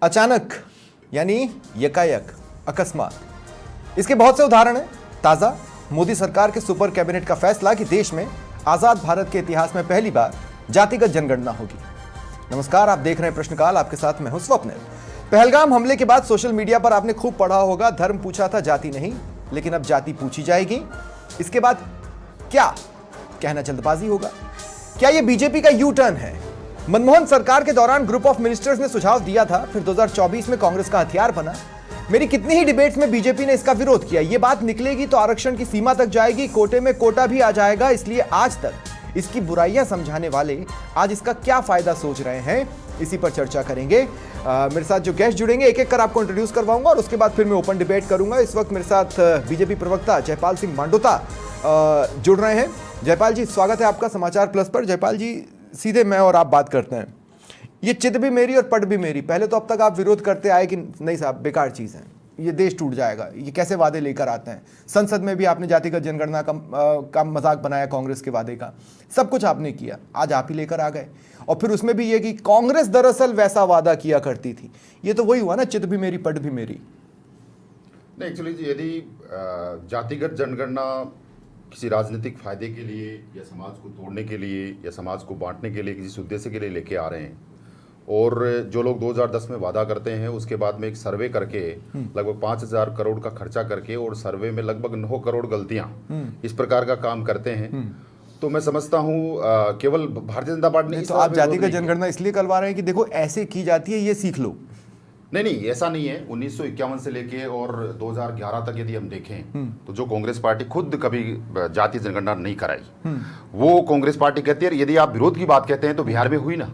अचानक यानी यकायक, अकस्मात। इसके बहुत से उदाहरण हैं। ताजा मोदी सरकार के सुपर कैबिनेट का फैसला कि देश में आजाद भारत के इतिहास में पहली बार जातिगत जनगणना होगी। नमस्कार, आप देख रहे हैं प्रश्नकाल, आपके साथ मैं हूं स्वप्निल। पहलगाम हमले के बाद सोशल मीडिया पर आपने खूब पढ़ा होगा, धर्म पूछा था जाति नहीं, लेकिन अब जाति पूछी जाएगी। इसके बाद क्या कहना जल्दबाजी होगा? क्या यह बीजेपी का यू टर्न है? मनमोहन सरकार के दौरान ग्रुप ऑफ मिनिस्टर्स ने सुझाव दिया था, फिर 2024 में कांग्रेस का हथियार बना। मेरी कितनी ही डिबेट्स में बीजेपी ने इसका विरोध किया। यह बात निकलेगी तो आरक्षण की सीमा तक जाएगी, कोटे में कोटा भी आ जाएगा। इसलिए आज तक इसकी बुराइयां समझाने वाले आज इसका क्या फायदा सोच रहे हैं, इसी पर चर्चा करेंगे। मेरे साथ जो गेस्ट जुड़ेंगे एक एक कर आपको इंट्रोड्यूस करवाऊंगा और उसके बाद फिर मैं ओपन डिबेट करूंगा। इस वक्त मेरे साथ बीजेपी प्रवक्ता जयपाल सिंह मांडोता जुड़ रहे हैं। जयपाल जी, स्वागत है आपका समाचार प्लस पर। जयपाल जी, सीधे मैं और आप बात करते हैं। ये चित भी मेरी और पट भी मेरी। पहले तो अब तक आप विरोध करते आए कि नहीं साहब बेकार चीज़ है, ये देश टूट जाएगा, ये कैसे वादे लेकर आते हैं। संसद में भी आपने जातिगत जनगणना का मजाक बनाया, कांग्रेस के वादे का, सब कुछ आपने किया, आज आप ही लेकर आ गए। और फिर उसमें भी ये कि कांग्रेस दरअसल वैसा वादा किया करती थी। ये तो वही हुआ ना, चित भी मेरी पट भी मेरी। नहीं, एक्चुअली यदि जातिगत जनगणना किसी राजनीतिक फायदे के लिए या समाज को तोड़ने के लिए या समाज को बांटने के लिए किसी उद्देश्य के लिए लेके आ रहे हैं, और जो लोग 2010 में वादा करते हैं उसके बाद में एक सर्वे करके लगभग 5,000 करोड़ का खर्चा करके और सर्वे में लगभग 9 करोड़ गलतियां इस प्रकार का काम करते हैं, तो मैं समझता हूं केवल भारतीय जनता पार्टी ने। तो आप जातिगत जनगणना इसलिए करवा रहे हैं कि देखो ऐसे की जाती है, ये सीख लो? नहीं, ऐसा नहीं है। 1951 से लेके और 2011 तक यदि हम देखें तो जो कांग्रेस पार्टी खुद कभी जातीय जनगणना नहीं कराई, वो कांग्रेस पार्टी कहती है। यदि आप विरोध की बात कहते हैं तो बिहार में हुई ना,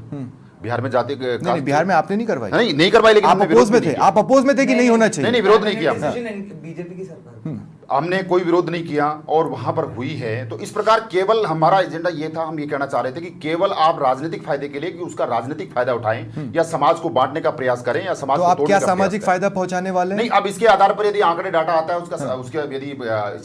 बिहार में जाति नहीं, बिहार में आपने नहीं करवाई। नहीं करवाई, लेकिन आप अपोज में थे। आप अपोज में थे कि नहीं होना चाहिए? नहीं, विरोध नहीं किया। बीजेपी की सरकार, हमने कोई विरोध नहीं किया और वहां पर हुई है। तो इस प्रकार केवल हमारा एजेंडा ये था, हम ये कहना चाह रहे थे कि केवल आप राजनीतिक फायदे के लिए कि उसका राजनीतिक फायदा उठाएं या समाज को बांटने का प्रयास करें या समाज तो को आप तोड़ने क्या का सामाजिक फायदा पहुंचाने वाले हैं? नहीं, अब इसके आधार पर यदि आंकड़े डाटा आता है उसका उसके यदि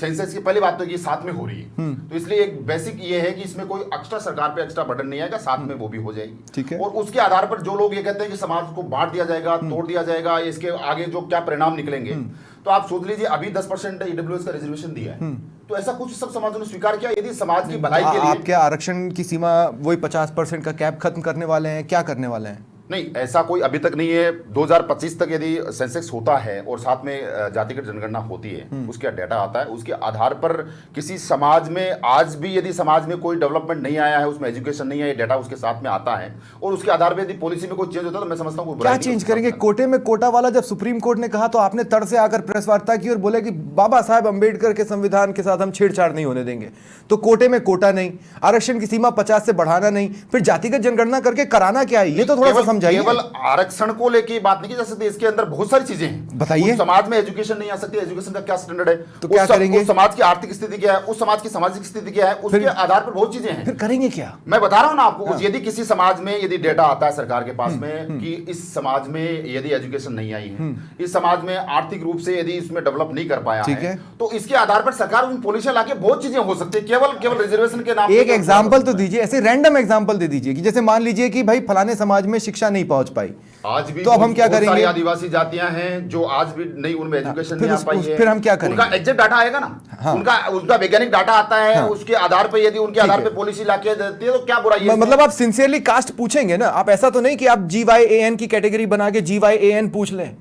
सेंसस की पहली बात तो ये साथ में हो रही है, तो इसलिए एक बेसिक ये है कि इसमें कोई एक्स्ट्रा सरकार पे एक्स्ट्रा बर्डन नहीं आएगा, साथ में वो भी हो जाएगी। ठीक है। और उसके आधार पर जो लोग ये कहते हैं कि समाज को बांट दिया जाएगा, तोड़ दिया जाएगा, इसके आगे जो क्या परिणाम निकलेंगे, तो आप सोच लीजिए अभी 10% ईडब्ल्यूएस का रिजर्वेशन दिया है, तो ऐसा कुछ सब समाजों ने स्वीकार किया। यदि समाज की भलाई के लिए आप क्या आरक्षण की सीमा वही 50% का कैप खत्म करने वाले हैं? क्या करने वाले हैं? नहीं, ऐसा कोई अभी तक नहीं है। 2025 तक यदि सेंसेक्स होता है और साथ में जातिगत जनगणना होती है, उसका डाटा आता है, उसके आधार पर किसी समाज में आज भी यदि समाज में कोई डेवलपमेंट नहीं आया है, उसमें एजुकेशन नहीं है, डाटा उसके साथ में आता है, और उसके आधार पर यदि पॉलिसी में कोई चेंज होता है तो मैं समझता हूँ क्या चेंज करेंगे। कोटे में कोटा वाला जब सुप्रीम कोर्ट ने कहा तो आपने तड़ से आकर प्रेस वार्ता की और बोले कि बाबा साहब अम्बेडकर के संविधान के साथ हम छेड़छाड़ नहीं होने देंगे। तो कोटे में कोटा नहीं, आरक्षण की सीमा 50 से बढ़ाना नहीं, फिर जातिगत जनगणना करके कराना क्या है? ये तो थोड़ा सा समझाइए। केवल आरक्षण को लेके बात नहीं की जा सकती, इसके अंदर बहुत सारी चीजें हैं। बताइए। समाज में एजुकेशन नहीं आ सकती, एजुकेशन का क्या स्टैंडर्ड है, तो क्या करेंगे? उस समाज की आर्थिक स्थिति क्या है, उस समाज की सामाजिक स्थिति क्या है, उसके आधार पर बहुत चीजें हैं। फिर करेंगे क्या? मैं बता रहा हूं ना आपको। यदि किसी समाज में यदि डेटा आता है सरकार के पास में कि इस समाज में यदि एजुकेशन नहीं आई है, इस समाज में आर्थिक रूप से यदि इसमें डेवलप नहीं कर पाया है, तो इसके आधार पर सरकार उन पॉलिसियां लाके बहुत चीजें हो सकती है। केवल रिजर्वेशन के नाम एक एग्जांपल तो दीजिए, ऐसे रैंडम एग्जांपल दे दीजिए कि जैसे मान लीजिए कि भाई फलाने समाज में शिक्षा नहीं पहुंच पाई, आज भी तो अब हम क्या करेंगे? आदिवासी जातियां हैं जो आज भी नहीं, उनमें एजुकेशन नहीं आ पाई है। फिर हम क्या करेंगे? उनका एग्जैक्ट डाटा आएगा ना। हाँ। उनका वैज्ञानिक डाटा आता है। हाँ। उसके आधार पर यदि उनके आधार पर पॉलिसी लाके देती है तो क्या बुराई है? मतलब आप सिंसियरली कास्ट पूछेंगे ना, आप ऐसा तो नहीं कि आप GYAN की कैटेगरी बना के GYAN पूछ लें।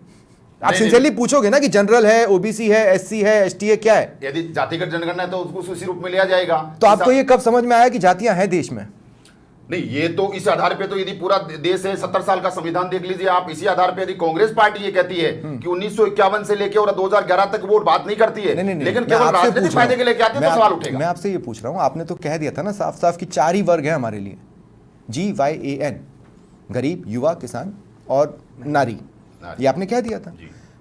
आप सिंसियरली पूछोगे ना कि जनरल है, ओबीसी है, SC है, ST है, क्या है? यदि जातिगत जनगणना है तो उसको उसी रूप में लिया जाएगा। तो आपको ये कब समझ में आया कि जातियां हैं देश में? नहीं, ये तो इस आधार पे तो यदि पूरा देश है, 70 साल का संविधान देख लीजिए आप, इसी आधार पे यदि कांग्रेस पार्टी ये कहती है कि 1951 से लेके और 2011 तक वो बात नहीं करती है, लेकिन केवल राजनीतिक फायदे के लिए क्या तो सवाल उठेगा। मैं आपसे ये पूछ रहा हूं, आपने तो कह दिया था ना साफ साफ कि 4 ही वर्ग है हमारे लिए, GYAN, गरीब, युवा, किसान और नारी, ये आपने कह दिया था।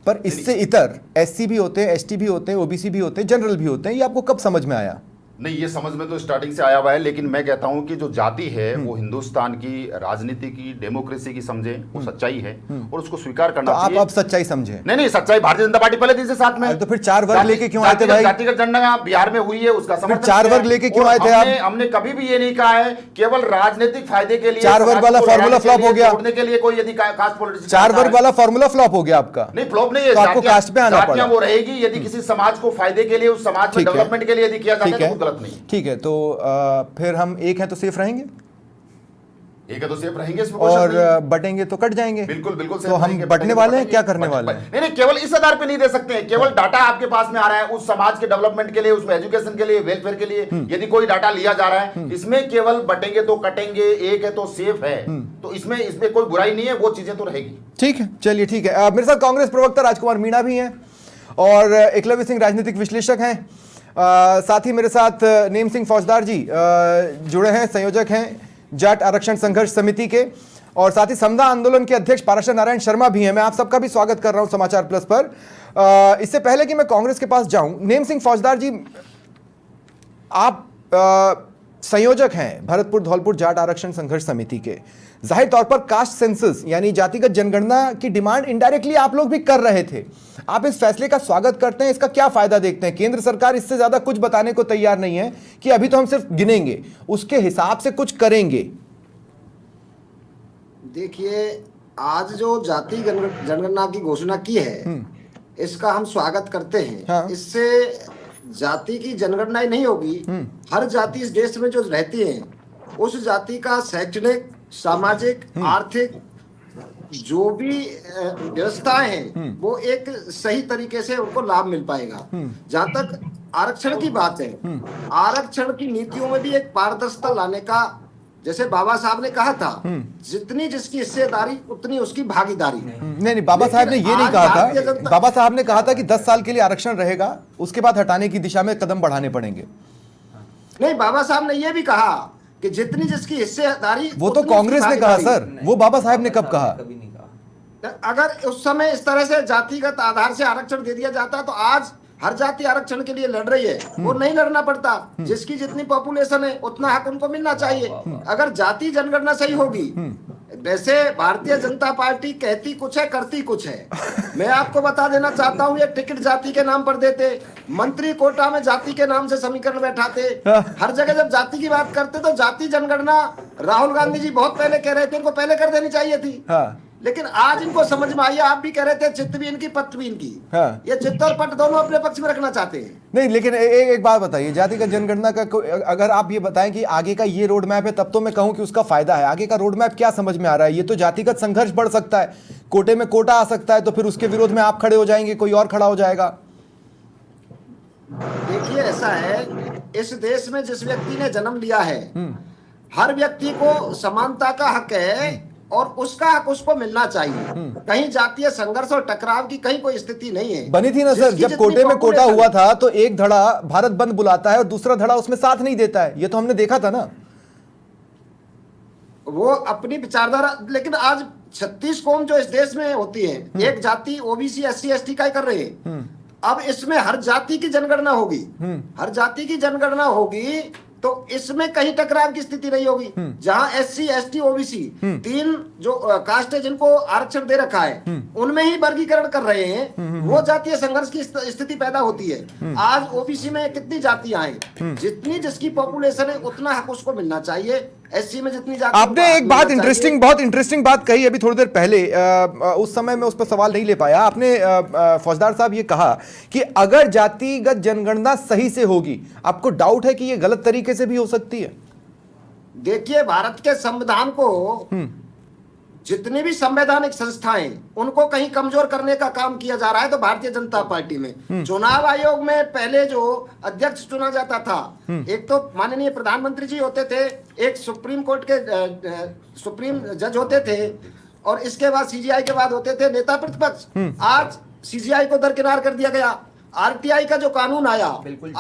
पर इससे इतर SC भी होते हैं, ST भी होते हैं, OBC भी होते हैं, जनरल भी होते हैं, ये आपको कब समझ में आया? नहीं, ये समझ में तो स्टार्टिंग से आया हुआ है, लेकिन मैं कहता हूं कि जो जाति है वो हिंदुस्तान की राजनीति की, डेमोक्रेसी की समझे, वो सच्चाई है और उसको स्वीकार तो करना आप चाहिए। अब सच्चाई समझे? नहीं, सच्चाई भारतीय जनता पार्टी पहले दिन से साथ में है। तो फिर 4 वर्ग लेके क्यों आए थे भाई? जातिगत जनगणना बिहार में हुई है, उसका समर्थन 4 किया वर्ग है। लेके क्यों और आए थे आप? हमने कभी भी ये नहीं कहा है केवल राजनीतिक फायदे के लिए 4 वर्ग वाला फॉर्मूला फ्लॉप हो गया, छोड़ने के लिए कोई यदि कास्ट पॉलिटिक्स 4 वर्ग वाला फॉर्मूला फ्लॉप हो गया आपका। नहीं, फ्लॉप नहीं है, तो आपको कास्ट पे आना पड़ा। वो रहेगी यदि किसी समाज को फायदे के लिए, उस समाज में डेवलपमेंट के लिए यदि किया जाता है तो गलत नहीं। ठीक है, तो फिर हम एक हैं तो सेफ रहेंगे, एक है तो सेफ रहेंगे, इसमें कोई शक और नहीं। बटेंगे तो कट जाएंगे। बिल्कुल बिल्कुल तो हम बटने वाले हैं, क्या करने वाले हैं? नहीं, केवल इस आधार पे नहीं दे सकते हैं। केवल डाटा आपके पास में आ रहा है उस समाज के डेवलपमेंट के लिए, उसमें एजुकेशन के लिए, वेलफेयर के लिए, यदि कोई डाटा लिया जा रहा है, इसमें केवल बटेंगे तो कटेंगे, एक है तो सेफ है, तो इसमें कोई बुराई नहीं है, वो चीजें तो रहेगी। ठीक है, चलिए ठीक है। मेरे साथ कांग्रेस प्रवक्ता राजकुमार मीणा भी हैं और एकलव्य सिंह राजनीतिक विश्लेषक हैं। साथ ही मेरे साथ नेम सिंह फौजदार जी जुड़े हैं, संयोजक हैं जाट आरक्षण संघर्ष समिति के, और साथ ही समता आंदोलन के अध्यक्ष पाराशर नारायण शर्मा भी हैं। मैं आप सबका भी स्वागत कर रहा हूं समाचार प्लस पर। इससे पहले कि मैं कांग्रेस के पास जाऊं, नेम सिंह फौजदार जी, आप संयोजक हैं भरतपुर धौलपुर जाट आरक्षण संघर्ष समिति के। जाहिर तौर पर कास्ट सेंसस यानी जातिगत जनगणना की डिमांड इनडायरेक्टली आप लोग भी कर रहे थे। आप इस फैसले का स्वागत करते हैं, इसका क्या फायदा देखते हैं? केंद्र सरकार इससे ज्यादा कुछ बताने को तैयार नहीं है कि अभी तो हम सिर्फ गिनेंगे, उसके हिसाब से कुछ करेंगे। देखिए, आज जो जाति जनगणना की घोषणा की है, इसका हम स्वागत करते हैं। हाँ। इससे जाति की जनगणना ही नहीं होगी, हर जाति इस देश में जो रहती है उस जाति का शैक्षणिक, सामाजिक, आर्थिक जो भी व्यवस्थाएं हैं वो एक सही तरीके से उनको लाभ मिल पाएगा। जहां तक आरक्षण की बात है, आरक्षण की नीतियों में भी एक पारदर्शिता लाने का, जैसे बाबा साहब ने कहा था, जितनी जिसकी हिस्सेदारी उतनी उसकी भागीदारी। नहीं, बाबा साहब ने ये नहीं कहा था। बाबा साहब ने कहा था कि 10 साल के लिए आरक्षण रहेगा, उसके बाद हटाने की दिशा में कदम बढ़ाने पड़ेंगे। नहीं, बाबा साहब ने ये भी कहा कि जितनी जिसकी हिस्सेदारी, वो तो कांग्रेस ने कहा सर, वो बाबा साहब ने कब कहा? कभी नहीं कहा। अगर उस समय इस तरह से जातिगत आधार से आरक्षण दे दिया जाता तो आज हर जाति आरक्षण के लिए लड़ रही है, वो नहीं लड़ना पड़ता। जिसकी जितनी पॉपुलेशन है उतना हक उनको मिलना चाहिए। अगर जाति जनगणना सही होगी, वैसे भारतीय जनता पार्टी कहती कुछ है करती कुछ है। मैं आपको बता देना चाहता हूँ, ये टिकट जाति के नाम पर देते, मंत्री कोटा में जाति के नाम से समीकरण बैठाते, हर जगह जब जाति की बात करते तो जाति जनगणना राहुल गांधी जी बहुत पहले कह रहे थे, इनको पहले कर देनी चाहिए थी। लेकिन आज इनको समझ में आई। आप भी कह रहे थे चित्त भी इनकी पट भी इनकी। ये चित्त और पट दोनों अपने पक्ष में रखना चाहते हैं। नहीं, लेकिन एक बात बताइए, जातिगत जनगणना का अगर आप ये बताएं कि आगे का ये रोड मैप है, तब तो मैं कहूं कि उसका फायदा है। आगे का रोड मैप क्या समझ में आ रहा है? ये तो जातिगत संघर्ष बढ़ सकता है, कोटे में कोटा आ सकता है, तो फिर उसके विरोध में आप खड़े हो जाएंगे, कोई और खड़ा हो जाएगा। देखिए, ऐसा है, इस देश में जिस व्यक्ति ने जन्म लिया है, हर व्यक्ति को समानता का हक है और उसका हक उसको मिलना चाहिए। कहीं जातीय संघर्ष और टकराव की कहीं कोई स्थिति नहीं है। बनी थी ना सर, जब कोटे में कोटा हुआ था तो एक धड़ा भारत बंद बुलाता है और दूसरा धड़ा उसमें साथ नहीं देता है, ये तो हमने देखा था ना। वो अपनी विचारधारा, लेकिन आज 36 कौम जो इस देश में होती है, एक जाति ओबीसी SC ST का ही कर रहे हैं। अब इसमें हर जाति की जनगणना होगी, हर जाति की जनगणना होगी तो इसमें कहीं टकराव की स्थिति नहीं होगी। जहां SC ST OBC 3 जो कास्ट है जिनको आरक्षण दे रखा है, उनमें ही वर्गीकरण कर रहे हैं, वो जातीय संघर्ष की स्थिति पैदा होती है। आज OBC में कितनी जातियां हैं, जितनी जिसकी पॉपुलेशन है उतना हक उसको मिलना चाहिए। SC में जितनी जाति, आपने एक बात बहुत इंटरेस्टिंग बात कही अभी थोड़ी देर पहले, उस समय मैं उस पर सवाल नहीं ले पाया। आपने फौजदार साहब ये कहा कि अगर जातिगत जनगणना सही से होगी, आपको डाउट है कि ये गलत तरीके से भी हो सकती है? देखिए, भारत के संविधान को जितनी भी संवैधानिक संस्थाएं उनको कहीं कमजोर करने का काम किया जा रहा है। तो भारतीय जनता पार्टी में चुनाव आयोग में पहले जो अध्यक्ष चुना जाता था, एक तो माननीय प्रधानमंत्री जी होते थे, एक सुप्रीम कोर्ट के सुप्रीम जज होते थे, और इसके बाद CGI के बाद होते थे नेता प्रतिपक्ष। आज CGI को दरकिनार कर दिया गया। RTI का जो कानून आया,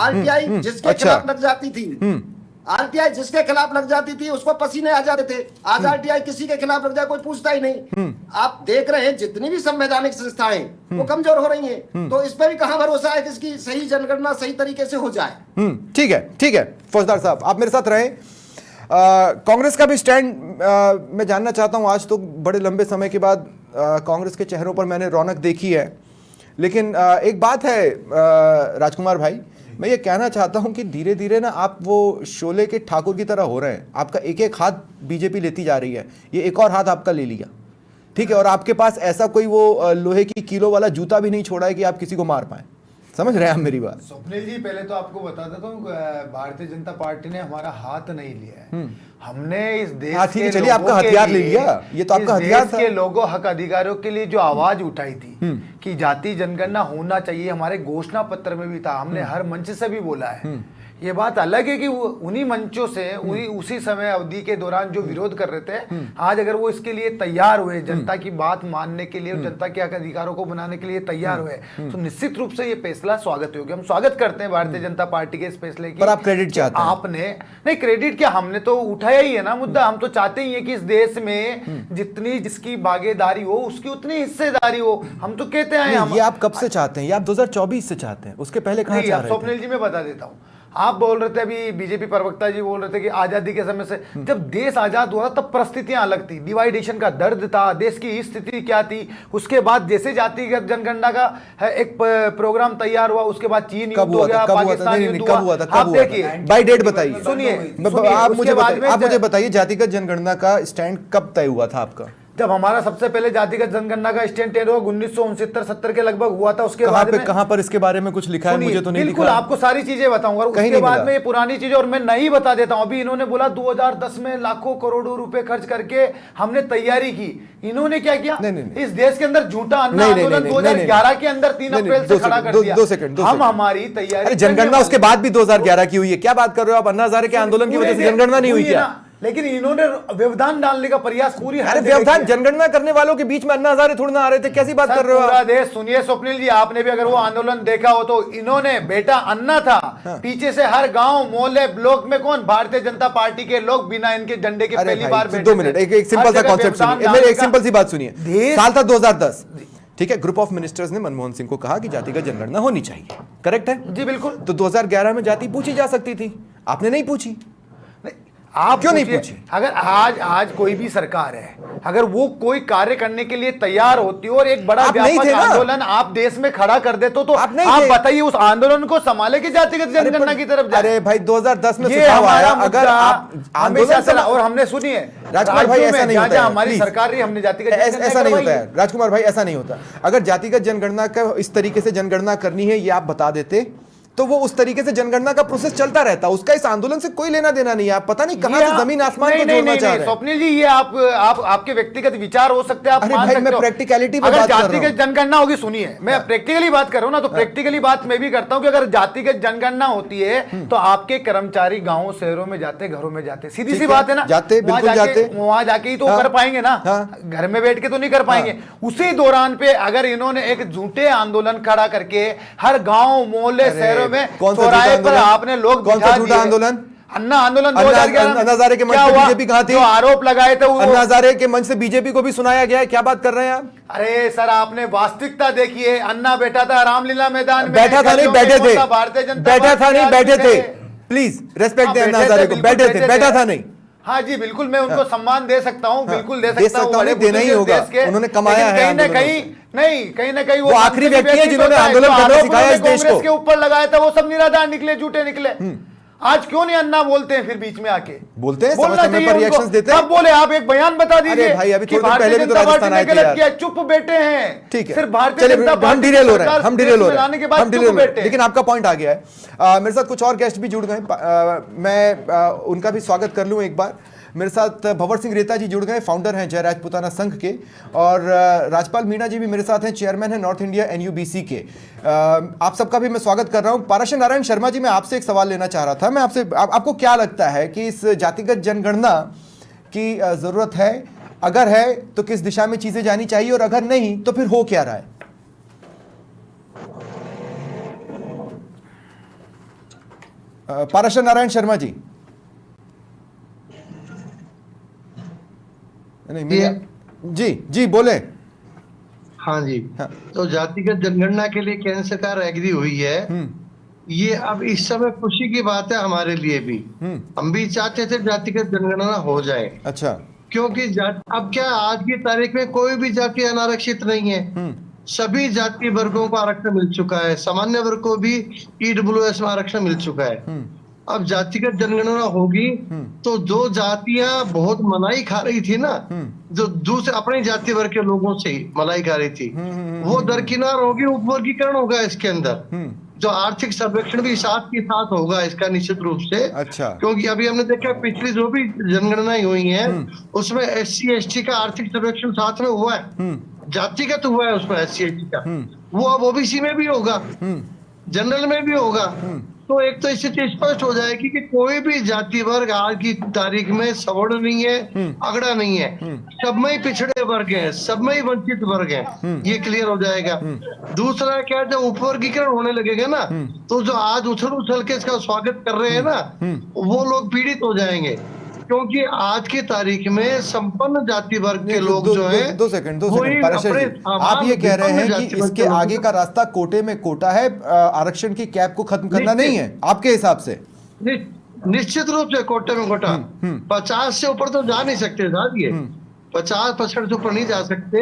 RTI जिसके खिलाफ लग जाती थी, आरटीआई जिसके खिलाफ लग जाती थी उसको पसीने आ जाते थे। आज आरटीआई किसी के खिलाफ लग जाए कोई पूछता ही नहीं। आप देख रहे हैं जितनी भी संवैधानिक संस्थाएं वो कमजोर हो रही हैं। तो इस पर भी कहां भरोसा है कि इसकी सही जनगणना सही तरीके से हो जाए। ठीक है फौजदार साहब, आप मेरे साथ रहें। कांग्रेस का भी स्टैंड मैं जानना चाहता हूं। आज तो बड़े लंबे समय के बाद कांग्रेस के चेहरों पर मैंने रौनक देखी है, लेकिन एक बात है राजकुमार भाई, मैं ये कहना चाहता हूं कि धीरे धीरे ना आप वो शोले के ठाकुर की तरह हो रहे हैं। आपका एक एक हाथ बीजेपी लेती जा रही है, ये एक और हाथ आपका ले लिया, ठीक है, और आपके पास ऐसा कोई वो लोहे की किलो वाला जूता भी नहीं छोड़ा है कि आप किसी को मार पाए। समझ रहे हैं आप मेरी बात? स्वप्निल जी, पहले तो आपको बता देता हूँ, भारतीय जनता पार्टी ने हमारा हाथ नहीं लिया है। हमने इस देश हाँ, ठीक है, के चलिए आपका हथियार ले लिया, ये तो आपका हथियार था। के लोगों हक अधिकारियों के लिए जो आवाज उठाई थी कि जाति जनगणना होना चाहिए, हमारे घोषणा पत्र में भी था, हमने हर मंच से भी बोला है। ये बात अलग है कि वो उन्हीं मंचों से उसी समय अवधि के दौरान जो विरोध कर रहे थे, आज अगर वो इसके लिए तैयार हुए, जनता की बात मानने के लिए और जनता के हक अधिकारों को बनाने के लिए तैयार हुए, तो निश्चित रूप से ये फैसला स्वागत योग्य। हम स्वागत करते हैं भारतीय जनता पार्टी के इस फैसले की। पर आप क्रेडिट चाहते हैं? आपने नहीं, क्रेडिट क्या, हमने तो उठाया ही है ना मुद्दा। हम तो चाहते ही है कि इस देश में जितनी जिसकी भागीदारी हो उसकी उतनी हिस्सेदारी हो। हम तो कहते हैं ये आप कब से चाहते हैं? ये आप 2024 से चाहते हैं, उसके पहले कहां चाह रहे थे? स्वप्निल जी मैं बता देता हूं, आप बोल रहे थे, अभी बीजेपी प्रवक्ता जी बोल रहे थे कि आजादी के समय से, जब देश आजाद हुआ तब परिस्थितियां अलग थी, डिवाइडेशन का दर्द था, देश की स्थिति क्या थी। उसके बाद जैसे जातिगत जनगणना का एक प्रोग्राम तैयार हुआ, उसके बाद चीन युद्ध हो गया, पाकिस्तान युद्ध हुआ। आप देखिए, बाय डेट बताइए, सुनिए, आप मुझे बताइए जातिगत जनगणना का स्टैंड कब तय हुआ था आपका? जब हमारा सबसे पहले जातिगत जनगणना का स्टैंड 1969-70 के लगभग हुआ था। उसके बाद में कहां पर इसके बारे में कुछ लिखा है? मुझे तो नहीं बिल्कुल लिखा। आपको सारी चीजें बताऊंगा। उसके बाद में ये पुरानी चीजें, और मैं नहीं बता देता हूं। अभी इन्होंने बोला 2010 में लाखों करोड़ों रुपए खर्च करके हमने तैयारी की। इन्होंने क्या किया? इस देश के अंदर झूठा अन्ना आंदोलन 2011 के अंदर 3 अप्रैल से खड़ा कर दिया। 2 सेकंड, हम हमारी तैयारी, जनगणना उसके बाद भी 2011 की हुई है। क्या बात कर रहे हो आप? अन्ना हजारे के आंदोलन की वजह से जनगणना नहीं हुई क्या? लेकिन इन्होंने व्यवधान डालने का प्रयास पूरी, अरे व्यवधान जनगणना करने वालों के बीच में अन्ना हजारे थोड़ा आ रहे थे, कैसी बात कर रहे हो पूरा आप? देश सुनिए स्वप्निल जी, आपने भी अगर वो आंदोलन देखा हो तो इन्होंने, बेटा अन्ना था, पीछे से हर गांव मोहल्ले ब्लॉक में कौन, भारतीय जनता पार्टी के लोग बिना इनके झंडे के पहली बार बैठे। 2 मिनट, एक सिंपल सा कॉन्सेप्ट सुनिए, मेरी एक सिंपल सी बात सुनिए। साल था 2010, ठीक है, ग्रुप ऑफ मिनिस्टर्स ने मनमोहन सिंह को कहा कि जातिगत जनगणना होनी चाहिए, करेक्ट है जी? बिल्कुल। तो 2011 में जाति पूछी जा सकती थी, आपने नहीं पूछी। आप क्यों नहीं पूछी? अगर आज कोई भी सरकार है, अगर वो कोई कार्य करने के लिए तैयार होती हो और एक बड़ा व्यापक आंदोलन आप देश में खड़ा कर देते तो आप बताइए उस आंदोलन को संभाले कि जातिगत जनगणना की तरफ जाए। अरे भाई 2010 में सुझाव आया, अगर आप आंदोलन चला, और हमने सुनिए राजकुमार भाई ऐसा नहीं होता है, हमारी सरकार रही, हमने जातिगत ऐसा नहीं होता है राजकुमार भाई, ऐसा नहीं होता। अगर जातिगत जनगणना का इस तरीके से जनगणना करनी है ये आप बता देते तो वो उस तरीके से जनगणना का प्रोसेस चलता रहता। उसका इस आंदोलन से कोई लेना देना नहीं है। आप पता नहीं कहां से जमीन आसमान को जोड़ना चाह रहे हैं। स्वप्निल जी, ये आपके व्यक्तिगत विचार हो सकते हैं, आप मान सकते हो। मैं प्रैक्टिकलिटी पे अगर बात कर रहा हूं। जातिगत जनगणना होगी, सुनिए मैं प्रैक्टिकली बात कर रहा हूं ना, तो प्रैक्टिकली बात मैं भी करता हूं कि अगर जातिगत जनगणना होती है तो आपके कर्मचारी गांवों शहरों में जाते, घरों में जाते, सीधी सी बात है ना, जाते, बिल्कुल जाते, वहां जाके ही तो कर पाएंगे ना, घर में बैठ के तो नहीं कर पाएंगे। उसी दौरान पे अगर इन्होंने एक झूठे आंदोलन खड़ा करके हर गांव मोहल्ले शहरों में पर आपने लोग, कौन सा झूठा आंदोलन? अन्ना आंदोलन 2011 अन्ना हजारे के मंच पे बीजेपी कहां थी? आरोप लगाए थे अन्ना हजारे के मंच से बीजेपी को भी सुनाया गया है। क्या बात कर रहे हैं आप? अरे सर, आपने वास्तविकता देखी है। अन्ना बैठा था रामलीला मैदान में, बैठा था नहीं बैठे थे, भारतीय जनता बैठा था नहीं बैठे थे, प्लीज रेस्पेक्ट दे अन्ना हजारे को, बैठे थे, बैठा था नहीं। हाँ जी बिल्कुल, मैं उनको सम्मान दे सकता हूँ, बिल्कुल दे सकता हूँ, देना ही होगा, उन्होंने कमाया है। कहीं ना कहीं वो आखिरी व्यक्ति है जिन्होंने आंदोलन करना सिखाया इस देश को। के ऊपर लगाया था, वो सब निराधार निकले, झूठे निकले। आज क्यों नहीं अन्ना बोलते हैं फिर बीच में आके? बोलते हैं, समय समय पर रिएक्शंस देते हैं। अब बोले आप एक बयान बता दीजिए। भाई अभी थोड़ी देर पहले भी तो राजस्थान आए थे यार। चुप बैठे हैं, ठीक है, सिर्फ भारतीय जनता पार्टी हम डिरेल हो रहे हैं, हम डिरेल हो रहे लाने के बाद चुप बैठे। लेकिन आपका पॉइंट आ गया है। मेरे साथ कुछ और गेस्ट भी जुड़ गए, मैं उनका भी स्वागत कर लूं एक बार। मेरे साथ भंवर सिंह रेता जी जुड़ गए, फाउंडर हैं जय राजपूताना संघ के, और राजपाल मीणा जी भी मेरे साथ हैं, चेयरमैन हैं नॉर्थ इंडिया NUBC के। आप सबका भी मैं स्वागत कर रहा हूं। पाराशर नारायण शर्मा जी, मैं आपसे एक सवाल लेना चाह रहा था। मैं आपसे, आपको क्या लगता है कि इस जातिगत जनगणना की जरूरत है? अगर है तो किस दिशा में चीजें जानी चाहिए, और अगर नहीं तो फिर हो क्या रहा है? पाराशर नारायण शर्मा जी। नहीं जी जी बोले। हाँ जी। हाँ। तो जातिगत जनगणना के लिए केंद्र सरकार एग्री हुई है। ये अब इस समय खुशी की बात है हमारे लिए भी। हम भी चाहते थे जातिगत जनगणना हो जाए, अच्छा। क्योंकि अब क्या आज की तारीख में कोई भी जाति अनारक्षित नहीं है। सभी जाति वर्गों को आरक्षण मिल चुका है, सामान्य वर्ग को भी ईडब्ल्यूएस में आरक्षण मिल चुका है। अब जातिगत जनगणना होगी तो जो जातियां बहुत मलाई खा रही थी ना, जो दूसरे अपने जाति वर्ग के लोगों से ही मलाई खा रही थी, वो दरकिनार होगी, उपवर्गीकरण होगा इसके अंदर। जो आर्थिक सर्वेक्षण भी साथ के साथ होगा इसका निश्चित रूप से। अच्छा। क्योंकि अभी हमने देखा पिछली जो भी जनगणनाएं हुई हैं उसमें SC ST का आर्थिक सर्वेक्षण साथ में हुआ है, जातिगत हुआ है उसमें SC ST का। वो अब OBC में भी होगा, जनरल में भी होगा। तो एक तो इससे स्पष्ट हो जाएगी कि कोई भी जाति वर्ग आज की तारीख में सवर्ण नहीं है, अगड़ा नहीं है, सब में ही पिछड़े वर्ग हैं, सब में ही वंचित वर्ग हैं, ये क्लियर हो जाएगा। दूसरा क्या, जब उपवर्गीकरण होने लगेगा ना, तो जो आज उछल उछल के इसका स्वागत कर रहे हैं ना, वो लोग पीड़ित हो जाएंगे। क्योंकि आज की तारीख में संपन्न जाति वर्ग के लोग जो है, दो सेकंड पाराशर जी, आप ये कह रहे हैं कि इसके आगे का रास्ता कोटे में कोटा है, आरक्षण की कैप को खत्म करना नहीं है आपके हिसाब से? निश्चित रूप से कोटे में कोटा। 50 से ऊपर तो जा नहीं सकते साहब, ये 50% से ऊपर नहीं जा सकते।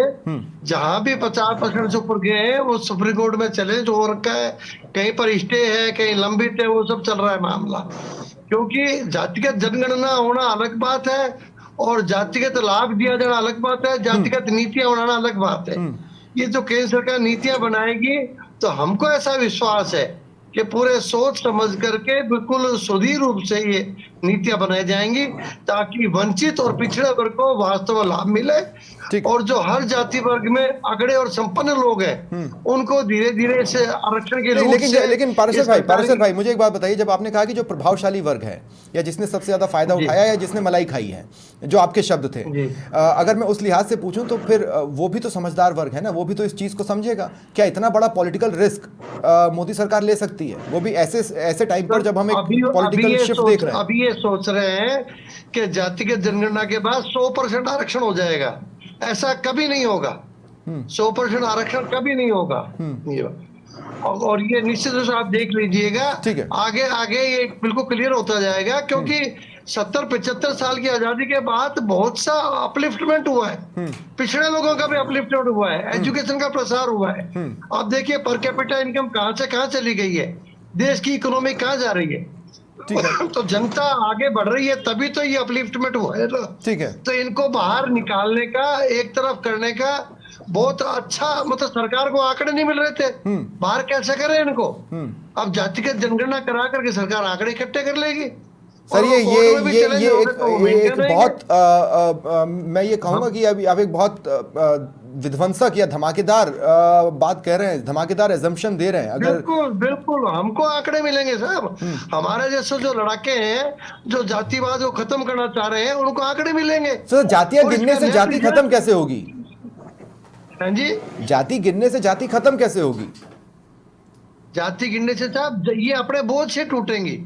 जहां भी 50% से ऊपर गए हैं वो सुप्रीम कोर्ट में चैलेंज हो रखा है, कहीं पर स्टे है, कहीं लंबित है, वो सब चल रहा है मामला। क्योंकि जातिगत जनगणना होना अलग बात है और जातिगत लाभ दिया जाना अलग बात है, जातिगत नीतियां बनाना अलग बात है। ये जो केंद्र सरकार नीतियां बनाएगी तो हमको ऐसा विश्वास है कि पूरे सोच समझ करके बिल्कुल सुधीर रूप से ये नीतियां बनाई जाएंगी, ताकि वंचित और पिछड़े वर्ग को वास्तव में लाभ मिले, और जो हर जाति वर्ग में अगड़े और संपन्न लोग हैं उनको धीरे धीरे से आरक्षण के रूप से। लेकिन पाराशर भाई मुझे एक बात बताइए, जब आपने कहा कि जो प्रभावशाली वर्ग है या जिसने सबसे ज्यादा फायदा उठाया या जिसने मलाई खाई है, जो आपके शब्द थे, अगर मैं उस लिहाज से पूछूं तो फिर वो भी तो समझदार वर्ग है ना, वो भी तो इस चीज को समझेगा। क्या इतना बड़ा पॉलिटिकल रिस्क मोदी सरकार ले सकती है, वो भी ऐसे टाइम पर जब हम एक पॉलिटिकल शिफ्ट देख रहे हैं? अभी ये सोच रहे हैं कि जातिगत जनगणना के बाद 100% आरक्षण हो जाएगा, ऐसा कभी नहीं होगा। 100% आरक्षण कभी नहीं होगा। और ये निश्चित रूप से आप देख लीजिएगा, आगे आगे ये बिल्कुल क्लियर होता जाएगा। क्योंकि 70-75 साल की आजादी के बाद बहुत सा अपलिफ्टमेंट हुआ है, पिछड़े लोगों का भी अपलिफ्टमेंट हुआ है, एजुकेशन का प्रसार हुआ है। अब देखिए पर कैपिटा इनकम कहां से कहां चली गई है, देश की इकोनॉमी कहां जा रही है। तो जनता आगे बढ़ रही है, तभी तो ये अपलिफ्टमेंट हुआ है ना। ठीक है, तो इनको बाहर निकालने का, एक तरफ करने का बहुत अच्छा, मतलब सरकार को आंकड़े नहीं मिल रहे थे, बाहर कैसे करें इनको। अब जातिगत जनगणना करा करके सरकार आंकड़े इकट्ठे कर लेगी। सर ये एक बहुत मैं ये कहूंगा कि अभी आप एक बहुत विध्वंसक या धमाकेदार बात कह रहे हैं, धमाकेदार एजम्पशन दे रहे हैं। अगर बिल्कुल हमको आंकड़े मिलेंगे साहब, हमारे जैसे जो लड़ाके हैं जो जातिवाद को खत्म करना चाह रहे हैं उनको आंकड़े मिलेंगे। सर जातियां गिनने से जाति खत्म कैसे होगी? हाँ जी, जाति गिनने से जाति खत्म कैसे होगी? जाति गिनने से साहब ये अपने बोझ से टूटेंगी।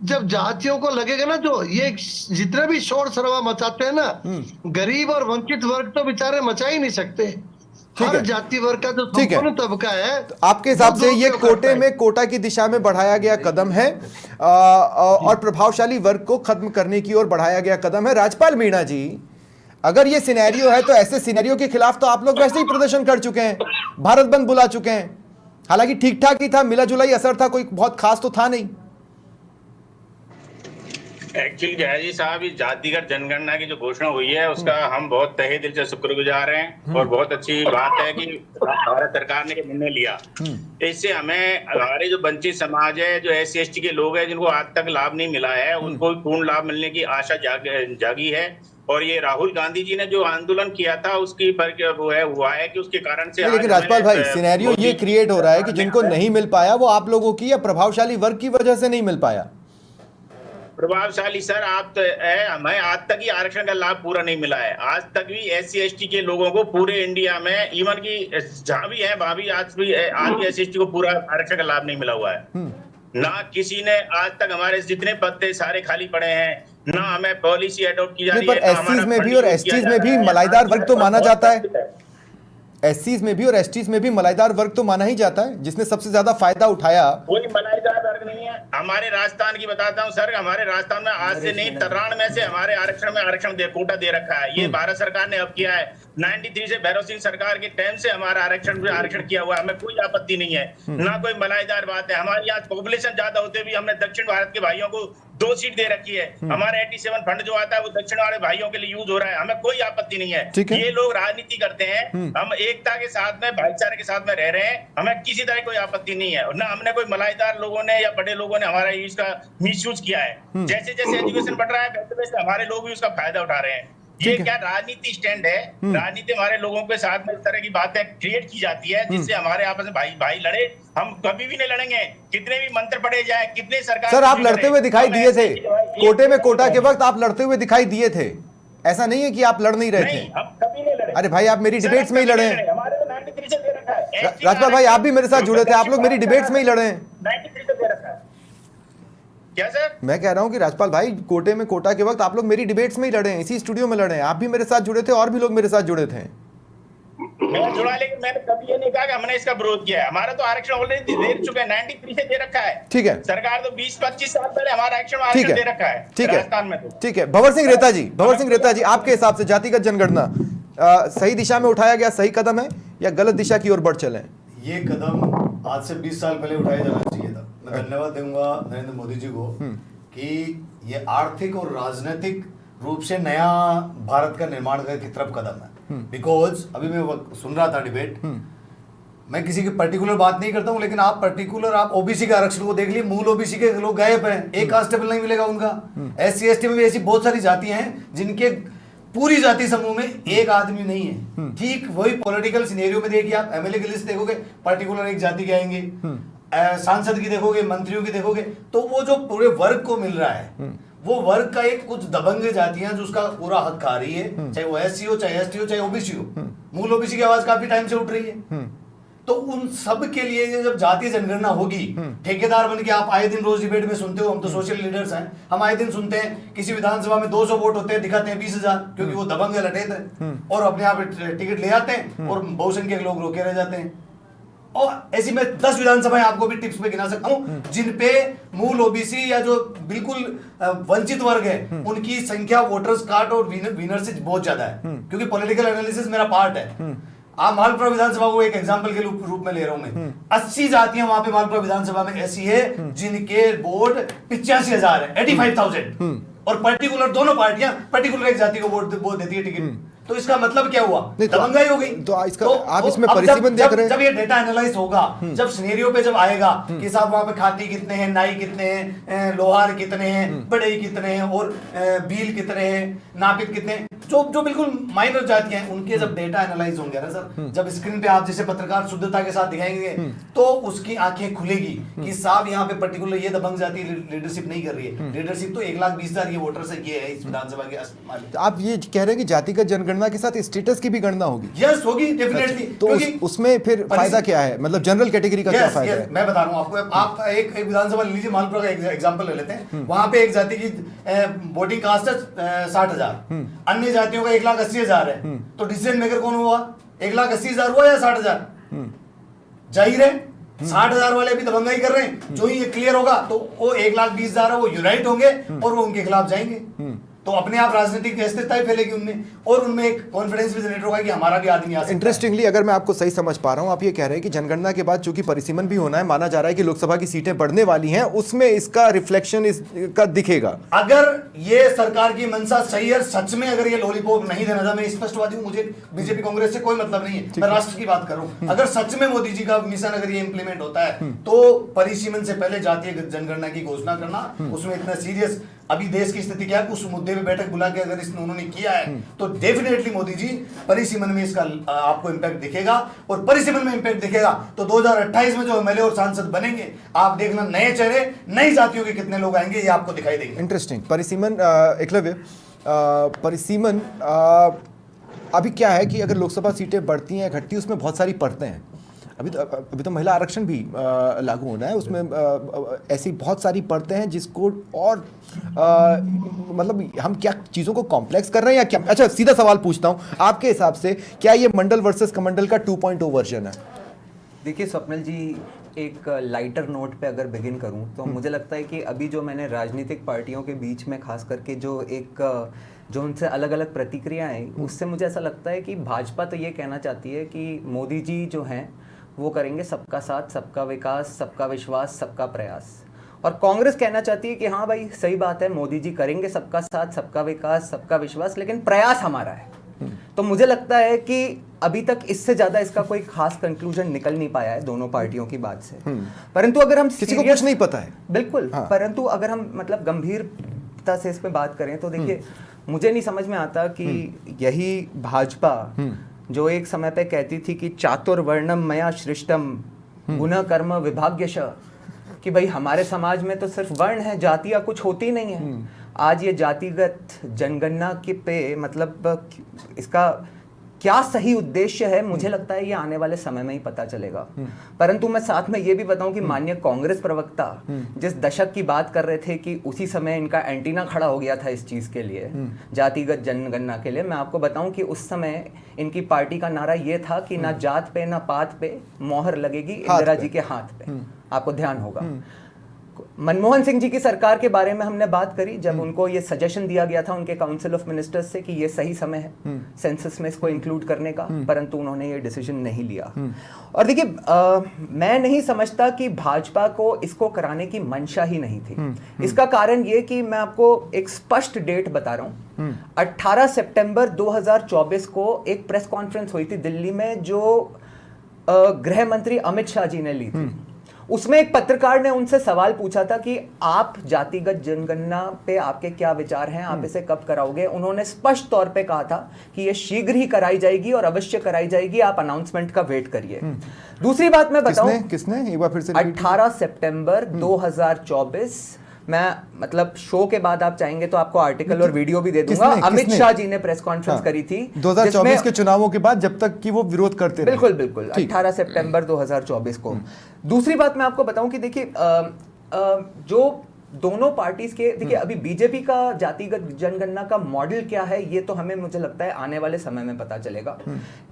जब जातियों को लगेगा ना, जो ये जितने भी शोर शराबा मचाते हैं ना, गरीब और वंचित वर्ग तो बेचारे मचा ही नहीं सकते। हर जाति वर्ग का जो संपूर्ण तबका है, तो आपके हिसाब से ये कोटे में कोटा की दिशा में बढ़ाया गया कदम है और प्रभावशाली वर्ग को खत्म करने की ओर बढ़ाया गया कदम है। राजपाल मीणा जी, अगर ये सिनेरियो है तो ऐसे सिनेरियो के खिलाफ तो आप लोग वैसे ही प्रदर्शन कर चुके हैं, भारत बंद बुला चुके हैं। हालांकि ठीक ठाक ही था, मिला जुलाई असर था, कोई बहुत खास तो था नहीं। एक्चुअली जयाजी साहब, इस जातिगत जनगणना की जो घोषणा हुई है उसका हम बहुत तहे दिल से शुक्रगुजार हैं, और बहुत अच्छी बात है कि भारत सरकार ने निर्णय लिया। इससे हमें हमारे जो वंचित समाज है, जो SC ST के लोग हैं जिनको आज तक लाभ नहीं मिला है, उनको पूर्ण लाभ मिलने की आशा जागी है। और ये राहुल गांधी जी ने जो आंदोलन किया था उसकी हुआ है कि उसके कारण से। लेकिन राजपाल भाई, सिनेरियो ये क्रिएट हो रहा है कि जिनको नहीं मिल पाया वो आप लोगों की या प्रभावशाली वर्ग की वजह से नहीं मिल पाया? प्रभावशाली सर आप तो हमें आज तक ही आरक्षण का लाभ पूरा नहीं मिला है। आज तक भी SC ST के लोगों को पूरे इंडिया में, इवन की जहां भी है वहां भी आज भी SC ST को पूरा आरक्षण का लाभ नहीं मिला हुआ है। ना किसी ने आज तक हमारे जितने पद थे सारे खाली पड़े हैं, ना हमें पॉलिसी अडॉप्ट की जा नहीं, रही पर है, ना एससीज हमारा में भी फंडिंग और किया एसटीज जा में रहा भी है। मलाईदार वर्ग तो माना जाता है। बहुत एससीज में भी और एसटीज में भी मलाईदार वर्ग तो माना ही जाता है, जिसने सबसे ज्यादा फायदा उठाया। कोई मलाईदार वर्ग नहीं है। हमारे राजस्थान की बताता हूँ सर, हमारे राजस्थान में आज से नहीं 93 में से हमारे आरक्षण में आरक्षण कोटा दे रखा है। ये भारत सरकार ने अब किया है। 93 से भैरव सिंह सरकार के टाइम से हमारा आरक्षण किया हुआ है, हमें कोई आपत्ति नहीं है, ना कोई मलाईदार बात है। हमारे यहाँ पॉपुलेशन ज्यादा होते भी हमने दक्षिण भारत के भाइयों को 2 सीट दे रखी है। हमारे 87 फंड जो आता है वो दक्षिण वाले भाइयों के लिए यूज हो रहा है, हमें कोई आपत्ति नहीं ठीक है। है। ये लोग राजनीति करते हैं, हम एकता के साथ में भाईचारे के साथ में रह रहे हैं, हमें किसी तरह कोई आपत्ति नहीं है। और ना हमने कोई मलाईदार लोगों ने या बड़े लोगों ने हमारा इसका मिसयूज किया है। जैसे जैसे एजुकेशन बढ़ रहा है वैसे वैसे हमारे लोग भी उसका फायदा उठा रहे हैं। ये क्या राजनीति स्टैंड है? राजनीति हमारे लोगों के साथ में इस तरह की बातें क्रिएट की जाती है जिससे हमारे आपस में भाई भाई लड़े। हम कभी भी नहीं लड़ेंगे, कितने भी मंत्र पढ़े जाए, कितने सरकार। सर, आप लड़ते हुए दिखाई दिए थे कोटे में, कोटा के वक्त आप लड़ते हुए दिखाई दिए थे। ऐसा नहीं है कि आप लड़ नहीं रहे थे। नहीं, हम कभी नहीं लड़े। अरे भाई, आप मेरी डिबेट्स में ही लड़े हैं। हमारे को 93 से दे रखा है। राजपाल भाई, आप भी मेरे साथ जुड़े थे, आप लोग मेरी डिबेट्स में ही लड़े हैं। 93 से दे रखा है। क्या सर? मैं कह रहा हूं कि राजपाल भाई, कोटे में कोटा के वक्त आप लोग मेरी डिबेट्स में ही लड़े हैं, इसी स्टूडियो में लड़े हैं। आप भी मेरे साथ जुड़े थे और भी लोग मेरे साथ जुड़े थे। मैं जुड़ा, लेकिन मैंने कभी ये नहीं कहा कि हमने इसका विरोध किया है। हमारा तो आरक्षण ऑलरेडी दे चुके हैं, 93 से दे रखा है। ठीक है। सरकार तो 20-25 साल पहले हमारा ठीक आरक्षण है, दे रखा है ठीक है, राजस्थान में तो। ठीक है। भंवर सिंह रेता जी, आपके हिसाब से जातिगत जनगणना सही दिशा में उठाया गया सही कदम है या गलत दिशा की ओर बढ़ चले? ये कदम आज से 20 साल पहले उठाया जाना चाहिए था। मैं धन्यवाद दूंगा नरेंद्र मोदी जी को कि ये आर्थिक और राजनीतिक रूप से नया भारत का निर्माण करने की तरफ कदम है। बिकॉज अभी मैं सुन रहा था डिबेट, मैं किसी की पर्टिकुलर बात नहीं करता हूं, लेकिन आप ओबीसी के आरक्षण को देख लीजिए, मूल ओबीसी के लोग गायब हैं, एक कांस्टेबल नहीं मिलेगा उनका। SC ST में भी ऐसी बहुत सारी जातियां हैं जिनके पूरी जाति समूह में एक आदमी नहीं है। ठीक वही पॉलिटिकल सिनेरियो में देखिए, आप MLA की लिस्ट देखोगे पर्टिकुलर एक जाति के आएंगे, सांसद की देखोगे, मंत्रियों की देखोगे, तो वो जो पूरे वर्ग को मिल रहा है वो वर्ग का एक कुछ दबंग जातियां जो उसका पूरा हक खा रही है, चाहे वो SC हो, चाहे ST हो, चाहे OBC हो। मूल OBC की आवाज काफी टाइम से उठ रही है। तो उन सब के लिए जब जातीय जनगणना होगी, ठेकेदार बन के आप आए दिन रोज डिबेट में सुनते हो, हम तो सोशल लीडर्स हैं, हम आए दिन सुनते हैं किसी विधानसभा में 200 वोट होते हैं, दिखाते हैं 20,000, क्योंकि वो दबंग है, लटेत है, और अपने आप टिकट ले आते हैं और बहुसंख्यक लोग रोके रह जाते हैं। और ऐसी मैं 10 विधानसभाएं आपको भी टिप्स पे गिना सकता हूं जिन पे मूल ओबीसी या जो बिल्कुल वंचित वर्ग है उनकी संख्या वोटर्स कार्ड और विनर से बहुत ज्यादा है, क्योंकि पॉलिटिकल एनालिसिस मेरा पार्ट है। आप मालपुरा विधानसभा को एक एग्जांपल के रूप में ले रहा हूं मैं। 80 जातियां वहां पे मालपुरा विधानसभा में ऐसी है जिनके वोट 85,000 है, 85,000, और पर्टिकुलर दोनों पार्टियां पर्टिकुलर एक जाति को वोट देती है टिकट। तो इसका मतलब क्या हुआ? दबंगाई हो गई। तो इसका आप इसमें परिसीमन देख रहे हैं। जब ये डेटा एनालाइज होगा, जब सिनेरियो पे जब आएगा कि साहब वहां पे खाती कितने हैं, नाई कितने हैं, लोहार कितने हैं, बढ़ई कितने हैं, और बील कितने हैं, नापित कितने हैं, जो बिल्कुल माइनर जातियां हैं, उनके जब डेटा एनालाइज होंगे ना सर, जब स्क्रीन पे आप जैसे पत्रकार शुद्धता के साथ दिखाएंगे तो उसकी आंखें खुलेगी कि साहब यहाँ पे पर्टिकुलर ये दबंग जाति लीडरशिप नहीं कर रही है। लीडरशिप तो 1,20,000 ये वोटर्स है, ये है इस विधानसभा के। आप ये कह रहे हैं कि जातिगत जनगणना के साथ स्टेटस की भी गणना होगी? यस, होगी डेफिनेटली। तो उसमें फिर फायदा क्या है, मतलब जनरल कैटेगरी का क्या फायदा है? मैं बता रहा हूं आपको। आप एक विधानसभा ले लीजिए, मालपुरा का एग्जांपल ले लेते हैं। वहां पे एक जाति की वोटिंग कास्ट है 60,000, अन्य जातियों का 1,80,000 है। तो डिसीजन मेकर कौन हुआ? 1,80,000 हुआ या 60,000? जाहिर है 60,000 वाले भी दबंगाई कर रहे हैं। जो ही ये क्लियर होगा तो वो 1,20,000 है, वो यूनाइट होंगे और वो उनके खिलाफ जाएंगे। तो अपने आप राजनीतिक अस्थिरता फैलेगी उनमें, और उनमें एक कॉन्फिडेंस भी जनरेट होगा कि हमारा भी आदमी आ सकता है। इंटरेस्टिंगली, अगर मैं आपको सही समझ पा रहा हूं, आप ये कह रहे हैं कि जनगणना के बाद चूंकि परिसीमन भी होना है, माना जा रहा है कि लोकसभा की सीटें बढ़ने वाली हैं, उसमें इसका रिफ्लेक्शन इसका दिखेगा। अगर ये सरकार की मंशा सही है, सच में अगर ये लॉलीपॉप नहीं देना था, मैं स्पष्टवादी हूं, मुझे बीजेपी कांग्रेस से कोई मतलब नहीं है, मैं राष्ट्र की बात कर रहा हूं। अगर सच में मोदी जी का मिशन अगर ये इंप्लीमेंट होता है तो परिसीमन से पहले जातीय जनगणना की घोषणा करना, उसमें इतना सीरियस अभी देश की स्थिति क्या है, उस मुद्दे पे बैठक बुला के अगर उन्होंने किया है तो डेफिनेटली मोदी जी परिसीमन में इसका आपको इंपैक्ट दिखेगा, और परिसीमन में इंपैक्ट दिखेगा तो 2028 में जो MLA और सांसद बनेंगे, आप देखना नए चेहरे, नई जातियों के कितने लोग आएंगे, ये आपको दिखाई देंगे। इंटरेस्टिंग। परिसीमन, एकलव्य, परिसीमन अभी क्या है कि अगर लोकसभा सीटें बढ़ती हैं घटती, उसमें बहुत सारी परतें हैं। अभी तो महिला आरक्षण भी लागू होना है, उसमें ऐसी बहुत सारी परतें हैं जिसको और मतलब हम क्या चीज़ों को कॉम्प्लेक्स कर रहे हैं या क्या? अच्छा, सीधा सवाल पूछता हूँ, आपके हिसाब से क्या ये मंडल वर्सेस कमंडल का 2.0 वर्जन है? देखिए स्वप्निल जी, एक लाइटर नोट पे अगर बिगिन करूं तो मुझे लगता है कि अभी जो मैंने राजनीतिक पार्टियों के बीच में खास करके जो उनसे अलग अलग प्रतिक्रियाएं आई, उससे मुझे ऐसा लगता है कि भाजपा तो ये कहना चाहती है कि मोदी जी जो हैं वो करेंगे सबका साथ, सबका विकास, सबका विश्वास, सबका प्रयास। और कांग्रेस कहना चाहती है कि हाँ भाई सही बात है, मोदी जी करेंगे सबका साथ, सबका विकास, सबका विश्वास, लेकिन प्रयास हमारा है। तो मुझे लगता है कि अभी तक इससे ज्यादा इसका कोई खास कंक्लूजन निकल नहीं पाया है दोनों पार्टियों की बात से। परंतु अगर हम किसी को कुछ नहीं पता है, बिल्कुल हाँ। परंतु अगर हम मतलब गंभीरता से इस पे बात करें तो देखिए, मुझे नहीं समझ में आता कि यही भाजपा जो एक समय पे कहती थी कि चातुर्वर्णम मया सृष्टम गुण कर्म विभाग्यश, कि भाई हमारे समाज में तो सिर्फ वर्ण है, जातियां कुछ होती नहीं है। आज ये जातिगत जनगणना के पे मतलब इसका क्या सही उद्देश्य है, मुझे लगता है ये आने वाले समय में ही पता चलेगा। परंतु मैं साथ में ये भी बताऊं कि माननीय कांग्रेस प्रवक्ता जिस दशक की बात कर रहे थे कि उसी समय इनका एंटीना खड़ा हो गया था इस चीज के लिए, जातिगत जनगणना के लिए, मैं आपको बताऊं कि उस समय इनकी पार्टी का नारा ये था कि ना जात पे ना पात पे मोहर लगेगी इंदिरा जी के हाथ पे। आपको ध्यान होगा मनमोहन सिंह जी की सरकार के बारे में हमने बात करी, जब उनको ये सजेशन दिया गया था उनके काउंसिल ऑफ मिनिस्टर्स से कि ये सही समय है सेंसस में इसको इंक्लूड करने का, परंतु उन्होंने ये डिसीजन नहीं लिया। और देखिए मैं नहीं समझता कि भाजपा को इसको कराने की मंशा ही नहीं थी। इसका कारण ये कि मैं आपको एक स्पष्ट डेट बता रहा हूँ, 18 सितंबर 2024 को एक प्रेस कॉन्फ्रेंस हुई थी दिल्ली में जो गृह मंत्री अमित शाह जी ने ली थी। उसमें एक पत्रकार ने उनसे सवाल पूछा था कि आप जातिगत जनगणना पे आपके क्या विचार हैं, आप इसे कब कराओगे। उन्होंने स्पष्ट तौर पे कहा था कि ये शीघ्र ही कराई जाएगी और अवश्य कराई जाएगी, आप अनाउंसमेंट का वेट करिए। दूसरी बात मैं बताऊं, किसने एक बार फिर से 18 सितंबर 2024, मैं मतलब शो के बाद आप चाहेंगे तो आपको आर्टिकल और वीडियो भी दे दूंगा। अमित शाह जी ने प्रेस कॉन्फ्रेंस करी थी 2024 के चुनावों के बाद, जब तक कि वो विरोध करते रहे। बिल्कुल बिल्कुल 18 सितंबर 2024 को। दूसरी बात मैं आपको बताऊं कि देखिए जो दोनों पार्टीज के, देखिए अभी बीजेपी का जातिगत जनगणना का मॉडल क्या है ये तो हमें मुझे लगता है आने वाले समय में पता चलेगा।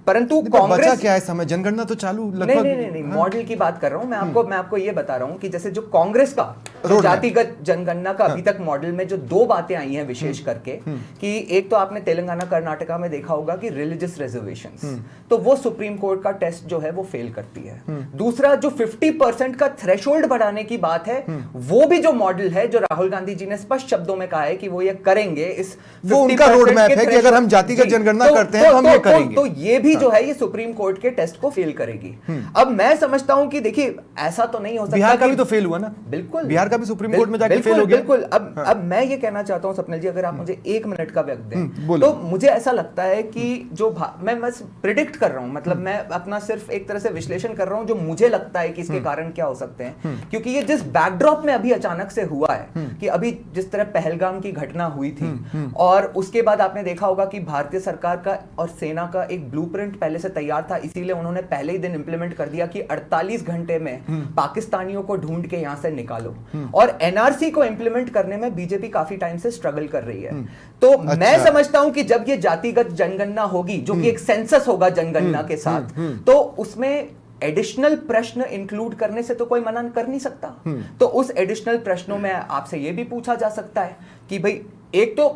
परंतु कांग्रेस क्या है समय, जनगणना तो चालू लगभग नहीं मॉडल की बात कर रहा हूं मैं आपको ये बता रहा हूं कि जैसे जो कांग्रेस का जातिगत जनगणना का अभी तक मॉडल में जो दो बातें आई हैं विशेष करके, कि एक तो आपने तेलंगाना कर्नाटका में देखा होगा कि रिलीजियस रिजर्वेशंस, तो वो सुप्रीम कोर्ट का टेस्ट जो है वो फेल करती है। दूसरा जो 50% का थ्रेशोल्ड बढ़ाने की बात है, वो भी जो मॉडल है जो राहुल गांधी जी ने स्पष्ट शब्दों में कहा है कि वो ये करेंगे, इस वो उनका रोड मैप है कि अगर हम जातिगत जनगणना करते हैं हम ये करेंगे। तो ये भी जो है ये सुप्रीम कोर्ट के टेस्ट को फेल करेगी। अब मैं समझता हूं कि देखिए ऐसा तो नहीं हो सकता, बिहार का भी तो फेल हुआ ना, बिल्कुल बिहार का भी सुप्रीम कोर्ट में जाके फेल हो गया। बिल्कुल। अब मैं ये कहना चाहता हूं स्वप्निल जी, अगर आप मुझे 1 मिनट का वक्त दें, तो मुझे ऐसा लगता है कि जो मैं बस प्रिडिक्ट कर रहा हूं, मतलब मैं अपना सिर्फ एक तरह से विश्लेषण कर रहा हूं जो मुझे लगता है कि इसके कारण क्या हो सकते हैं, क्योंकि ये जिस बैकड्रॉप में अभी अचानक से हुआ है कि अभी जिस तरह पहलगाम की घटना हुई थी और उसके बाद आपने देखा होगा कि भारतीय सरकार का और सेना का एक ब्लूप्रिंट पहले से तैयार था, इसीलिए उन्होंने पहले ही दिन इंप्लीमेंट कर दिया कि 48 घंटे में पाकिस्तानियों को ढूंढ के यहां से निकालो। और एनआरसी को इंप्लीमेंट करने में बीजेपी काफी टाइम से स्ट्रगल कर रही है। तो मैं समझता हूं कि जब ये जातिगत जनगणना होगी, जो कि एक सेंसस होगा जनगणना के साथ, तो उसमें एडिशनल प्रश्न इंक्लूड करने से तो कोई मना कर नहीं सकता। तो उस एडिशनल प्रश्नों में आपसे यह भी पूछा जा सकता है कि भाई एक तो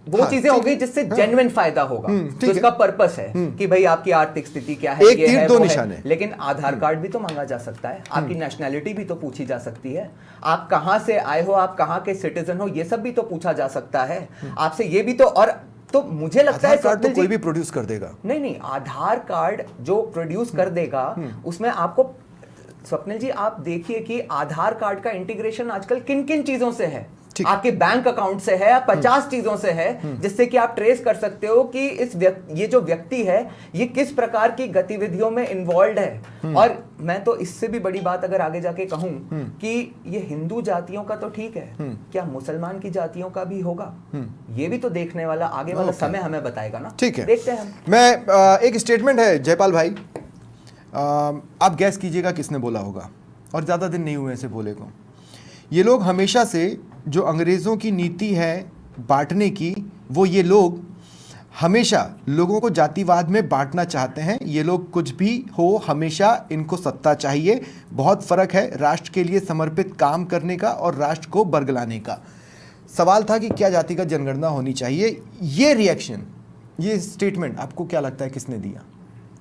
वो चीजें हो गई जिससे जेन्युइन फायदा होगा, तो इसका पर्पस है कि भाई आपकी आर्थिक स्थिति क्या है, ये है, वो है। लेकिन आधार कार्ड भी तो मांगा जा सकता है, आपकी नेशनैलिटी भी तो पूछी जा सकती है, आप कहां से आए हो, आप कहां के सिटीजन हो, ये सब भी तो पूछा जा सकता है आपसे। ये भी तो मुझे लगता है कार्ड तो कोई भी प्रोड्यूस कर देगा। नहीं, आधार कार्ड जो प्रोड्यूस कर देगा उसमें आपको, स्वप्निल जी आप देखिए कि आधार कार्ड का इंटीग्रेशन आजकल किन किन चीजों से है, आपके बैंक अकाउंट से है, 50 चीजों से है, जिससे कि आप ट्रेस कर सकते हो कि ये जो व्यक्ति है ये किस प्रकार की गतिविधियों में इन्वॉल्व है। और मैं तो इससे भी बड़ी बात अगर आगे जाके कहूं कि ये हिंदू जातियों का तो ठीक है, क्या मुसलमान की जातियों का भी होगा, ये भी तो देखने वाला आगे वाला समय हमें बताएगा ना। ठीक है, देखते हैं हम। मैं एक स्टेटमेंट है जयपाल भाई आप गैस कीजिएगा किसने बोला होगा, और ज़्यादा दिन नहीं हुए ऐसे बोले को। ये लोग हमेशा से जो अंग्रेज़ों की नीति है बांटने की, वो ये लोग हमेशा लोगों को जातिवाद में बांटना चाहते हैं। ये लोग कुछ भी हो, हमेशा इनको सत्ता चाहिए। बहुत फ़र्क है राष्ट्र के लिए समर्पित काम करने का और राष्ट्र को बरगलाने का। सवाल था कि क्या जातिगत जनगणना होनी चाहिए। ये रिएक्शन, ये स्टेटमेंट आपको क्या लगता है किसने दिया?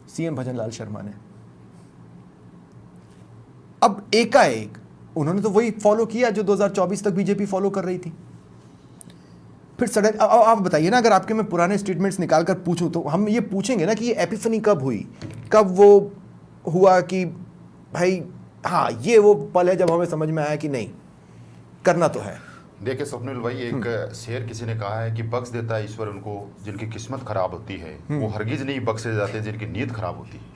सीएम भजनलाल शर्मा ने। अब एकाएक उन्होंने तो वही फॉलो किया जो 2024 तक बीजेपी फॉलो कर रही थी। फिर सडन आप बताइए ना, अगर आपके मैं पुराने स्टेटमेंट्स निकाल कर पूछूं तो हम ये पूछेंगे ना कि ये एपिफनी कब हुई, कब वो हुआ कि भाई हाँ ये वो पल है जब हमें समझ में आया कि नहीं करना तो है। देखिए स्वप्निल भाई, एक शेर किसी ने कहा है कि बख्श देता है ईश्वर उनको जिनकी किस्मत खराब होती है, वो हरगिज नहीं बख्शे जाते जिनकी नीयत खराब होती है।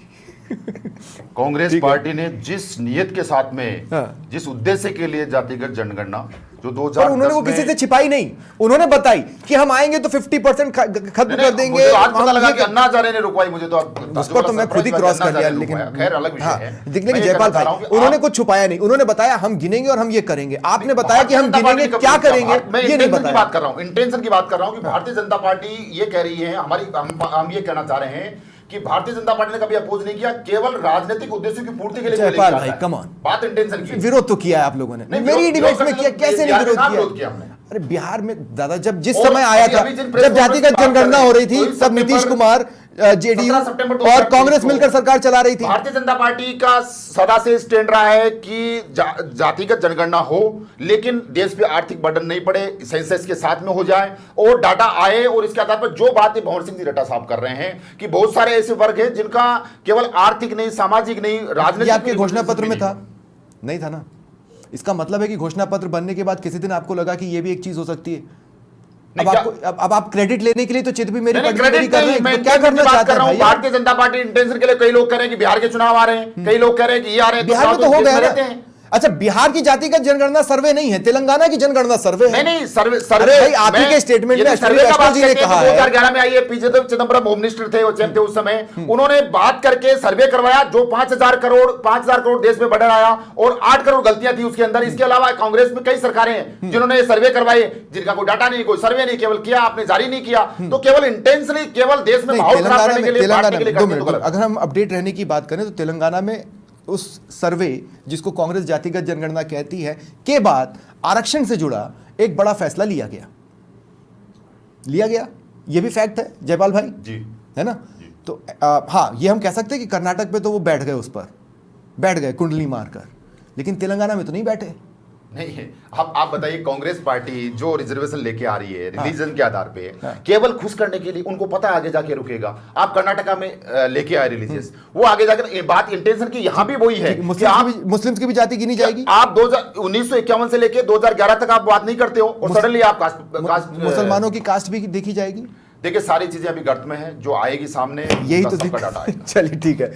कांग्रेस पार्टी ने जिस नियत के साथ में, जिस उद्देश्य के लिए जातिगत जनगणना जो 2010 पर उन्होंने वो किसी से छिपाई नहीं, उन्होंने बताई कि हम आएंगे तो 50% खत्म कर देंगे। आज पता लगा कि अन्ना हजारे ने रुकवाई, मुझे तो उस पर तो मैं खुद ही क्रॉस कर लिया, लेकिन खैर अलग विषय है। लेकिन जयपाल भाई उन्होंने कुछ छुपाया नहीं, उन्होंने बताया हम गिनेंगे और हम ये करेंगे। आपने बताया कि हम गिनेंगे, क्या करेंगे ये नहीं बताया। बात कर रहा हूँ, इंटेंशन की बात कर रहा हूँ कि भारतीय जनता पार्टी ये कह रही है, हम ये कहना चाह रहे हैं कि भारतीय जनता पार्टी ने कभी अपोज नहीं किया, केवल राजनीतिक उद्देश्यों की पूर्ति के लिए जयपाल भाई कम ऑन, बात इंटेंशन की। विरोध तो किया है आप लोगों ने, मेरी डिबेट में किया, कैसे नहीं विरोध किया हमने? अरे बिहार में दादा जब जिस समय आया था, जब जातिगत जनगणना हो रही थी, तब नीतीश कुमार, जेडीयू और कांग्रेस मिलकर सरकार चला रही थी। भारतीय जनता पार्टी का सदा से स्टैंड रहा है कि जातिगत जनगणना हो, लेकिन देश पे आर्थिक बर्डन नहीं पड़े, सेंसस के साथ में हो जाए और डाटा आए। और इसके आधार पर जो बातें भंवर सिंह जी रटा साहब कर रहे हैं कि बहुत सारे ऐसे वर्ग हैं जिनका केवल आर्थिक नहीं, सामाजिक नहीं, राजनीतिक, आपके घोषणा पत्र में था नहीं था ना? इसका मतलब है कि घोषणा पत्र बनने के बाद किसी दिन आपको लगा कि यह भी एक चीज हो सकती है। अब आप क्रेडिट लेने के लिए तो चित भी मेरी क्रेडिट कर रहे हैं, मैं क्या करना चाहता हूं? भारतीय जनता पार्टी इंटेंशन के लिए कई लोग कह रहे हैं कि बिहार के चुनाव आ रहे हैं, कई लोग कह रहे हैं कि ये आ रहे हैं, बिहार में तो हो गया। अच्छा, बिहार की जातिगत जनगणना सर्वे नहीं है, तेलंगाना की जनगणना सर्वे है। नहीं सर्वे भाई आप ही के स्टेटमेंट में सर्वे का बात करते हैं 2011 में आई है, पी चिदंबरम होम मिनिस्टर थे उस समय, उन्होंने बात करके सर्वे करवाया जो 5,000 करोड़ देश में बढ़ आया और 8 करोड़ गलतियां थी उसके अंदर। इसके अलावा कांग्रेस में कई सरकारें हैं जिन्होंने सर्वे करवाए, जिनका कोई डाटा नहीं, कोई सर्वे नहीं, केवल किया आपने, जारी नहीं किया। तो केवल इंटेंशनली, केवल देश में माहौल खराब करने के लिए, अगर हम अपडेट रहने की बात करें तो तेलंगाना में उस सर्वे जिसको कांग्रेस जातिगत जनगणना कहती है के बाद आरक्षण से जुड़ा एक बड़ा फैसला लिया गया। ये भी फैक्ट है जयपाल भाई जी, है ना? तो हाँ, ये हम कह सकते हैं कि कर्नाटक पे तो वो बैठ गए कुंडली मारकर, लेकिन तेलंगाना में तो नहीं बैठे। नहीं है। आप बताइए, कांग्रेस पार्टी जो रिजर्वेशन लेके आ रही है रिलीजन के आधार पे, केवल खुश करने के लिए, उनको पता है आगे जाके रुकेगा। आप कर्नाटका में लेके आए रिलीजियस, वो आगे जाकर बात इंटेंशन की यहाँ भी वही है, मुस्लिम्स की भी जाति गिनी जाएगी। आप 1951 से लेके 2011 तक आप बात नहीं करते हो और सडनली आप मुसलमानों की कास्ट भी देखी जाएगी। देखिए सारी चीजें अभी गर्त में है, जो आएगी सामने यही तो डाटा आएगा। चलिए ठीक है,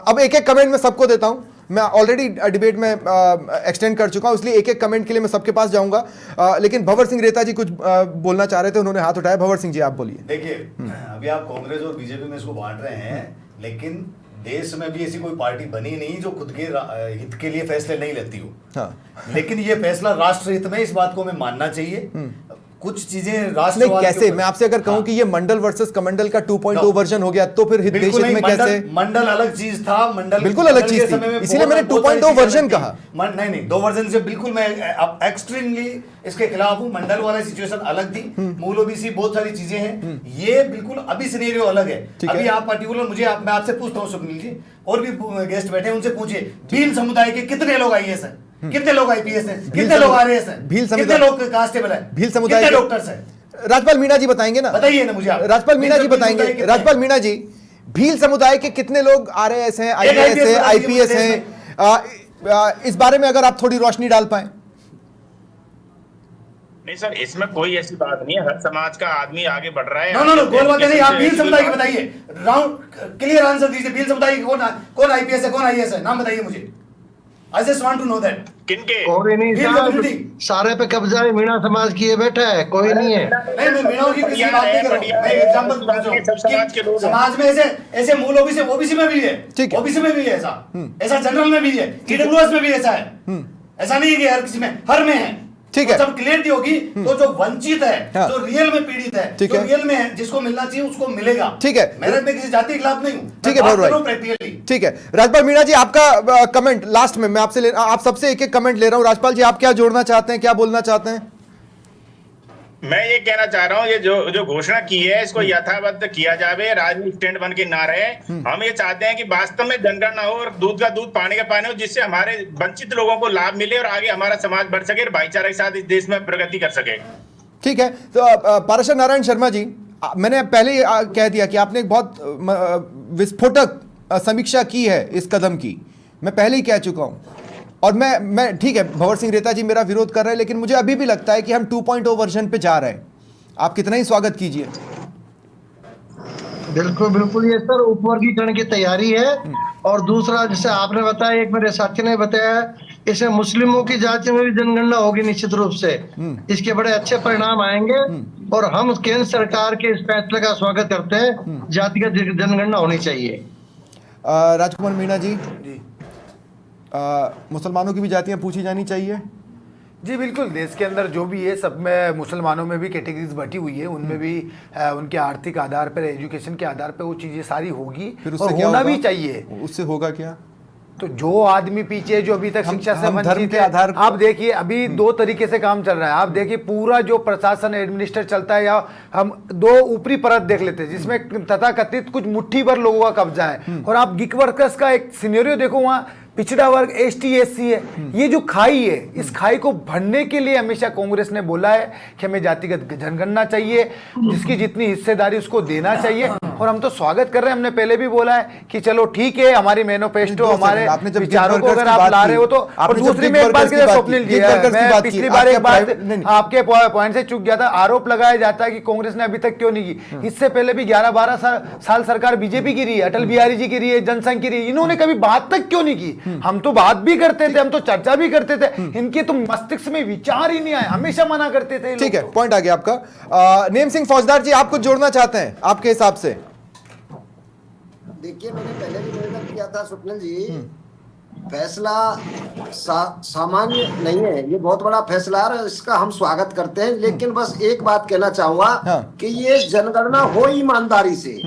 अब एक एक कमेंट मैं सबको देता हूं। मैं ऑलरेडी डिबेट में एक्सटेंड कर चुका हूं, इसलिए एक एक कमेंट के लिए मैं सबके पास जाऊंगा। लेकिन भंवर सिंह रेता जी कुछ बोलना चाह रहे थे, उन्होंने हाथ उठाया। भंवर सिंह जी आप बोलिए। देखिए अभी आप कांग्रेस और बीजेपी में इसको बांट रहे हैं, लेकिन देश में भी ऐसी कोई पार्टी बनी नहीं जो खुद के हित के लिए फैसले नहीं लेती हो। हाँ। लेकिन ये फैसला राष्ट्र हित में, इस बात को हमें मानना चाहिए। कुछ चीजें राष्ट्र कैसे, मैं आपसे अगर कहूं कि ये मंडल वर्सेस कमंडल का 2.0 वर्जन हो गया, तो फिर हित देश में कैसे? मंडल अलग चीज था, मंडल बिल्कुल अलग चीज थी, इसीलिए मैंने 2.0 वर्जन कहा। नहीं, 2 वर्जन से बिल्कुल मैं एक्सट्रीमली इसके खिलाफ हूं। मंडल वाला सिचुएशन अलग थी, मूल ओबीसी, बहुत सारी चीजें हैं। ये बिल्कुल अभी सिनेरियो अलग है। अभी आप पर्टिकुलर मैं आपसे पूछता हूँ सुनील जी, और भी गेस्ट बैठे हैं, उनसे पूछिए भील समुदाय के कितने लोग आईएएस हैं, कितने लोग आईपीएस हैं, कितने लोग आरएएस हैं, कितने लोग कांस्टेबल हैं, भील समुदाय कितने डॉक्टर्स हैं? राजपाल मीणा जी बताएंगे ना, बताइए ना मुझे। राजपाल मीणा जी बताएंगे। राजपाल मीणा जी, भील समुदाय के कितने लोग आरएएस हैं, आईएएस हैं, आईपीएस हैं? इस बारे में अगर आप थोड़ी रोशनी डाल पाए। नहीं सर, इसमें कोई ऐसी बात नहीं है, हर समाज का आदमी आगे बढ़ रहा है। नो गोल बात नहीं। आप भील समुदाय की बताइए, राउंड क्लियर आंसर दीजिए। भील समुदाय की कौन आईपीएस है, कौन आईएएस है, नाम बताइए मुझे। I just want to know that. किनके? कोई नहीं Feel साहब, community. सारे पे कब्जा है, मीणा समाज किए बैठा है, कोई नहीं है। नहीं मैं मीणाओं की किसी बात नहीं कर रहा हूँ, मैं एग्जांपल पूछ रहा हूँ सब समाज के लोग कि हैं। समाज में ऐसे मूल ओबीसी में भी है, ठीक है। ओबीसी में भी है ऐसा जनरल में भी है, ईडब्ल्यूएस में भी ऐसा है, ऐसा नहीं है कि हर किसी में, हर में है। ठीक है। तो जब क्लियरिटी होगी तो जो वंचित है, हाँ। जो रियल में पीड़ित है, ठीक जो है। रियल में है, जिसको मिलना चाहिए उसको मिलेगा। ठीक है। मैं किसी जाति के खिलाफ नहीं हूँ, ठीक है, बहुत right। प्रैक्टिकली। ठीक है, राजपाल मीणा जी आपका कमेंट लास्ट में, मैं आपसे आप सबसे एक एक कमेंट ले रहा हूं। राजपाल जी आप क्या जोड़ना चाहते हैं, क्या बोलना चाहते हैं? मैं ये कहना चाह रहा हूँ, ये जो घोषणा की है इसको यथावत किया जावे, राजनीतिक स्टैंड बन के ना रहे। हम ये चाहते हैं कि वास्तव में जनगणना हो और दूध का दूध पानी का पानी हो, जिससे हमारे वंचित लोगों को लाभ मिले और आगे हमारा समाज बढ़ सके और भाईचारे के साथ इस देश में प्रगति कर सके। ठीक है, तो पाराशर नारायण शर्मा जी, मैंने पहले ही कह दिया कि आपने एक बहुत विस्फोटक समीक्षा की है इस कदम की, मैं पहले ही कह चुका हूं। और मैं ठीक है, भंवर सिंह रेता जी मेरा विरोध कर रहे हैं, लेकिन मुझे अभी भी लगता है कि हम 2.0 वर्जन पे जा रहे हैं। आप कितना ही स्वागत कीजिए। बिल्कुल बिल्कुल, ये सर उपवर्गीकरण की तैयारी है। और दूसरा, जैसे आपने बताया, एक मेरे साथी ने बताया, इसमें मुस्लिमों की जाति में भी जनगणना होगी निश्चित रूप से। इसके बड़े अच्छे परिणाम आएंगे और हम केंद्र सरकार के इस फैसले का स्वागत करते हैं। जातिगत जनगणना होनी चाहिए। राजकुमार मीणा जी, मुसलमानों की भी जातियां पूछी जानी चाहिए? जी बिल्कुल, देश के अंदर जो भी है सब में मुसलमानों में भी कैटेगरीज बटी हुई है, उनमें भी उनके आर्थिक आधार पर, एजुकेशन के आधार पर वो चीज़ें सारी होगी और होना भी चाहिए। उससे होगा क्या? तो जो आदमी पीछे, जो अभी तक शिक्षा से हम धर्म वंचित के है, आधार आप देखिए अभी दो तरीके से काम चल रहा है। आप देखिए पूरा जो प्रशासन एडमिनिस्ट्रेट चलता है, या हम दो ऊपरी परत देख लेते हैं जिसमें तथाकथित कुछ मुट्ठी भर लोगों का कब्जा है, और आप गिग वर्कर्स का एक सिनेरियो देखो, वहाँ पिछड़ा वर्ग ST SC है। ये जो खाई है, इस खाई को भरने के लिए हमेशा कांग्रेस ने बोला है कि हमें जातिगत जनगणना चाहिए, जिसकी जितनी हिस्सेदारी उसको देना चाहिए। और हम तो स्वागत कर रहे हैं, हमने पहले भी बोला है कि चलो ठीक है, हमारी मैनिफेस्टो, हमारे विचारों को अगर आप ला रहे हो तो। और दूसरी में एक बात की स्वप्निल जी, मैं पिछली बार एक बात आपके पॉइंट से चूक गया था। आरोप लगाया जाता है कि कांग्रेस ने अभी तक क्यों नहीं की। इससे पहले भी 11-12 साल सरकार बीजेपी की रही है, अटल बिहारी जी की रही है, जनसंघ की रही है, इन्होंने कभी बात तक क्यों नहीं की? हम तो बात भी करते थे, हम तो चर्चा भी करते थे, इनके तो मस्तिष्क में विचार ही नहीं आए, हमेशा मना करते थे। ठीक है, पॉइंट आ गया आपका। नेम सिंह फौजदार जी, आप कुछ जोड़ना चाहते हैं आपके हिसाब से? देखिए, मैंने पहले भी निवेदन किया था स्वप्निल जी, फैसला सामान्य नहीं है, ये बहुत बड़ा फैसला है, इसका हम स्वागत करते हैं। लेकिन बस एक बात कहना चाहूंगा कि ये जनगणना हो ईमानदारी से,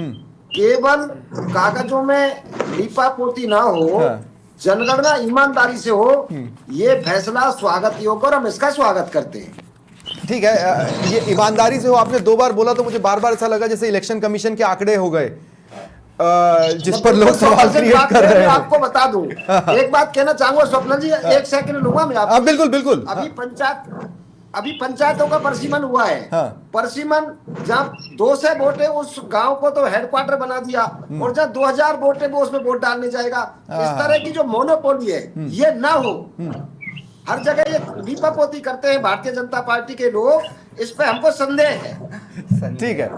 केवल कागजों में लीपापोती ना हो, जनगणना ईमानदारी से हो, ये फैसला स्वागत योग्य और हम इसका स्वागत करते हैं। ठीक है, ये ईमानदारी से हो, आपने 2 बार बोला तो मुझे बार-बार ऐसा लगा जैसे इलेक्शन कमीशन के आंकड़े हो गए जिस पर लोग सवाल क्रिएट कर रहे हैं। आपको बता दूं, एक बात कहना चाहूंगा स्वप्न जी, 1 सेकंड लूंगा मैं आपको। बिल्कुल बिल्कुल। अभी पंचायतों का परसीमन हुआ है। परसीमन जहाँ 200 वोट है, उस गांव को तो हेडक्वार्टर बना दिया, और जहाँ 2000 वोट है वो उसमें वोट डालने जाएगा। इस तरह की जो मोनोपोली है ये ना हो। हर जगह ये लीपापोती करते हैं भारतीय जनता पार्टी के लोग, इस पे हमको संदेह है। ठीक है,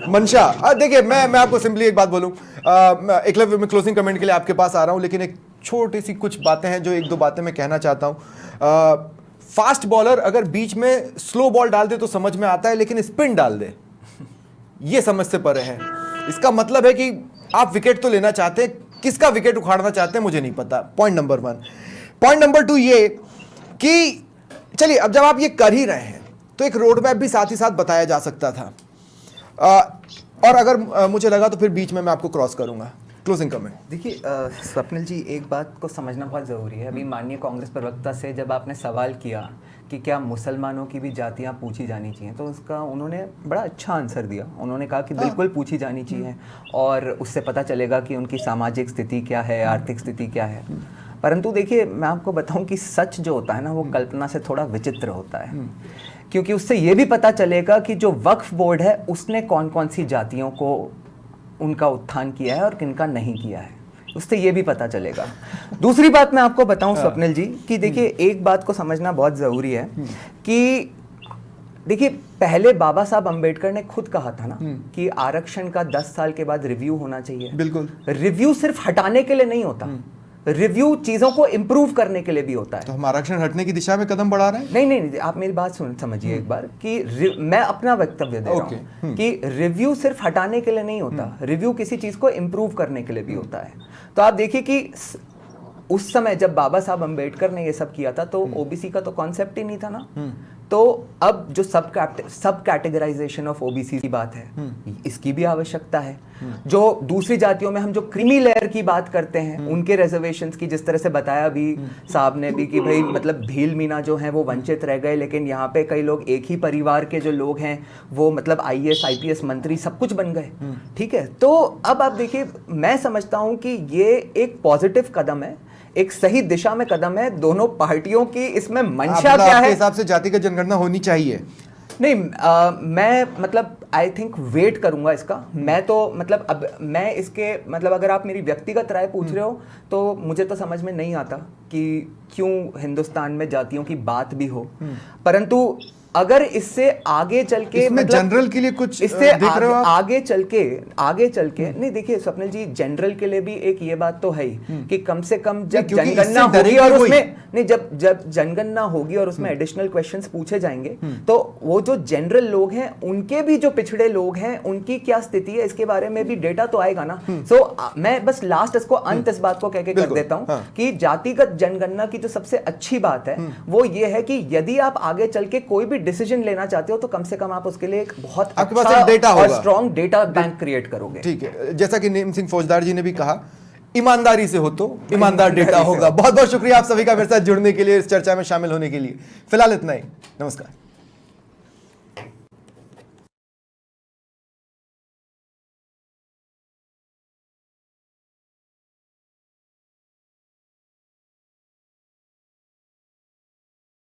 मंशा, देखिए मैं आपको सिंपली एक बात बोलूं, एकलव्य, मैं क्लोजिंग कमेंट के लिए आपके पास आ रहा हूं, लेकिन एक छोटी सी कुछ बातें हैं जो 1-2 बातें मैं कहना चाहता हूं। फास्ट बॉलर अगर बीच में स्लो बॉल डाल दे तो समझ में आता है, लेकिन स्पिन डाल दे ये समझ से परे है। इसका मतलब है कि आप विकेट तो लेना चाहते हैं, किसका विकेट उखाड़ना चाहते हैं मुझे नहीं पता। Point number 1। पॉइंट नंबर 2 ये कि चलिए, अब जब आप ये कर ही रहे हैं तो एक रोड मैप भी साथ ही साथ बताया जा सकता था, और अगर मुझे लगा तो फिर बीच में मैं आपको क्रॉस करूंगा। Closing comment. देखिए स्वप्निल जी, एक बात को समझना बहुत ज़रूरी है। अभी माननीय कांग्रेस प्रवक्ता से जब आपने सवाल किया कि क्या मुसलमानों की भी जातियां पूछी जानी चाहिए, तो उसका उन्होंने बड़ा अच्छा आंसर दिया। उन्होंने कहा कि बिल्कुल पूछी जानी चाहिए, और उससे पता चलेगा कि उनकी सामाजिक स्थिति क्या है, आर्थिक स्थिति क्या है। परंतु देखिए, मैं आपको बताऊं कि सच जो होता है ना, वो कल्पना से थोड़ा विचित्र होता है, क्योंकि उससे ये भी पता चलेगा कि जो वक्फ बोर्ड है उसने कौन कौन सी जातियों को उनका उत्थान किया है और किनका नहीं किया है, उससे ये भी पता चलेगा। दूसरी बात मैं आपको बताऊं स्वप्निल जी कि देखिए, एक बात को समझना बहुत ज़रूरी है कि देखिए, पहले बाबा साहब अंबेडकर ने खुद कहा था ना कि आरक्षण का 10 साल के बाद रिव्यू होना चाहिए। बिल्कुल। रिव्यू सिर्फ हटाने के लिए नहीं होता, रिव्यू चीजों को इम्प्रूव करने के लिए भी होता है। तो हम आरक्षण हटने की दिशा में कदम बढ़ा रहे हैं? नहीं, आप मेरी बात समझिए एक बार कि मैं अपना वक्तव्य दे रहा हूँ कि रिव्यू सिर्फ हटाने के लिए नहीं होता, रिव्यू किसी चीज को इम्प्रूव करने के लिए भी होता है। तो आप देखिए कि उस समय जब बाबा साहब अंबेडकर ने ये सब किया था तो ओबीसी का तो कॉन्सेप्ट ही नहीं था ना। तो अब जो सब कैटेगराइजेशन ऑफ ओबीसी की बात है, इसकी भी आवश्यकता है। जो दूसरी जातियों में हम जो क्रीमी लेयर की बात करते हैं, उनके रिजर्वेशंस की, जिस तरह से बताया भी साहब ने भी कि भाई मतलब भील मीना जो हैं वो वंचित रह गए, लेकिन यहाँ पे कई लोग एक ही परिवार के जो लोग हैं वो मतलब IAS IPS मंत्री सब कुछ बन गए। ठीक है, तो अब आप देखिए, मैं समझता हूँ कि ये एक पॉजिटिव कदम है, एक सही दिशा में कदम है। दोनों पार्टियों की इसमें मंशा क्या है? हिसाब से जातिगत जनगणना होनी चाहिए? नहीं, मैं मतलब आई थिंक वेट करूंगा इसका। मैं तो मतलब अब मैं इसके मतलब अगर आप मेरी व्यक्तिगत राय पूछ रहे हो तो मुझे तो समझ में नहीं आता कि क्यों हिंदुस्तान में जातियों की बात भी हो, परंतु अगर इससे आगे चल के इसमें मतलब जनरल के लिए कुछ इससे देख रहे हो आप? आगे चल के नहीं, देखिए स्वप्निल जी, जनरल के लिए भी एक ये बात तो है ही कि कम से कम जब जनगणना होगी और उसमें नहीं जब जनगणना होगी और उसमें एडिशनल क्वेश्चंस पूछे जाएंगे तो वो जो जनरल लोग हैं उनके भी जो पिछड़े लोग हैं उनकी क्या स्थिति है इसके बारे में भी डेटा तो आएगा ना। सो मैं बस लास्ट इसको अंत इस बात को कह के कर देता हूं कि जातिगत जनगणना की जो सबसे अच्छी बात है वो ये है कि यदि आप आगे चल के कोई भी डिसीजन लेना चाहते हो तो कम से कम आप उसके लिए एक बहुत अच्छा डेटा और स्ट्रॉन्ग डेटा बैंक क्रिएट करोगे। ठीक है, जैसा कि नीम सिंह फौजदार जी ने भी कहा, ईमानदारी से हो तो ईमानदार डेटा होगा। बहुत बहुत शुक्रिया आप सभी का मेरे साथ जुड़ने के लिए, इस चर्चा में शामिल होने के लिए। फिलहाल इतना ही, नमस्कार।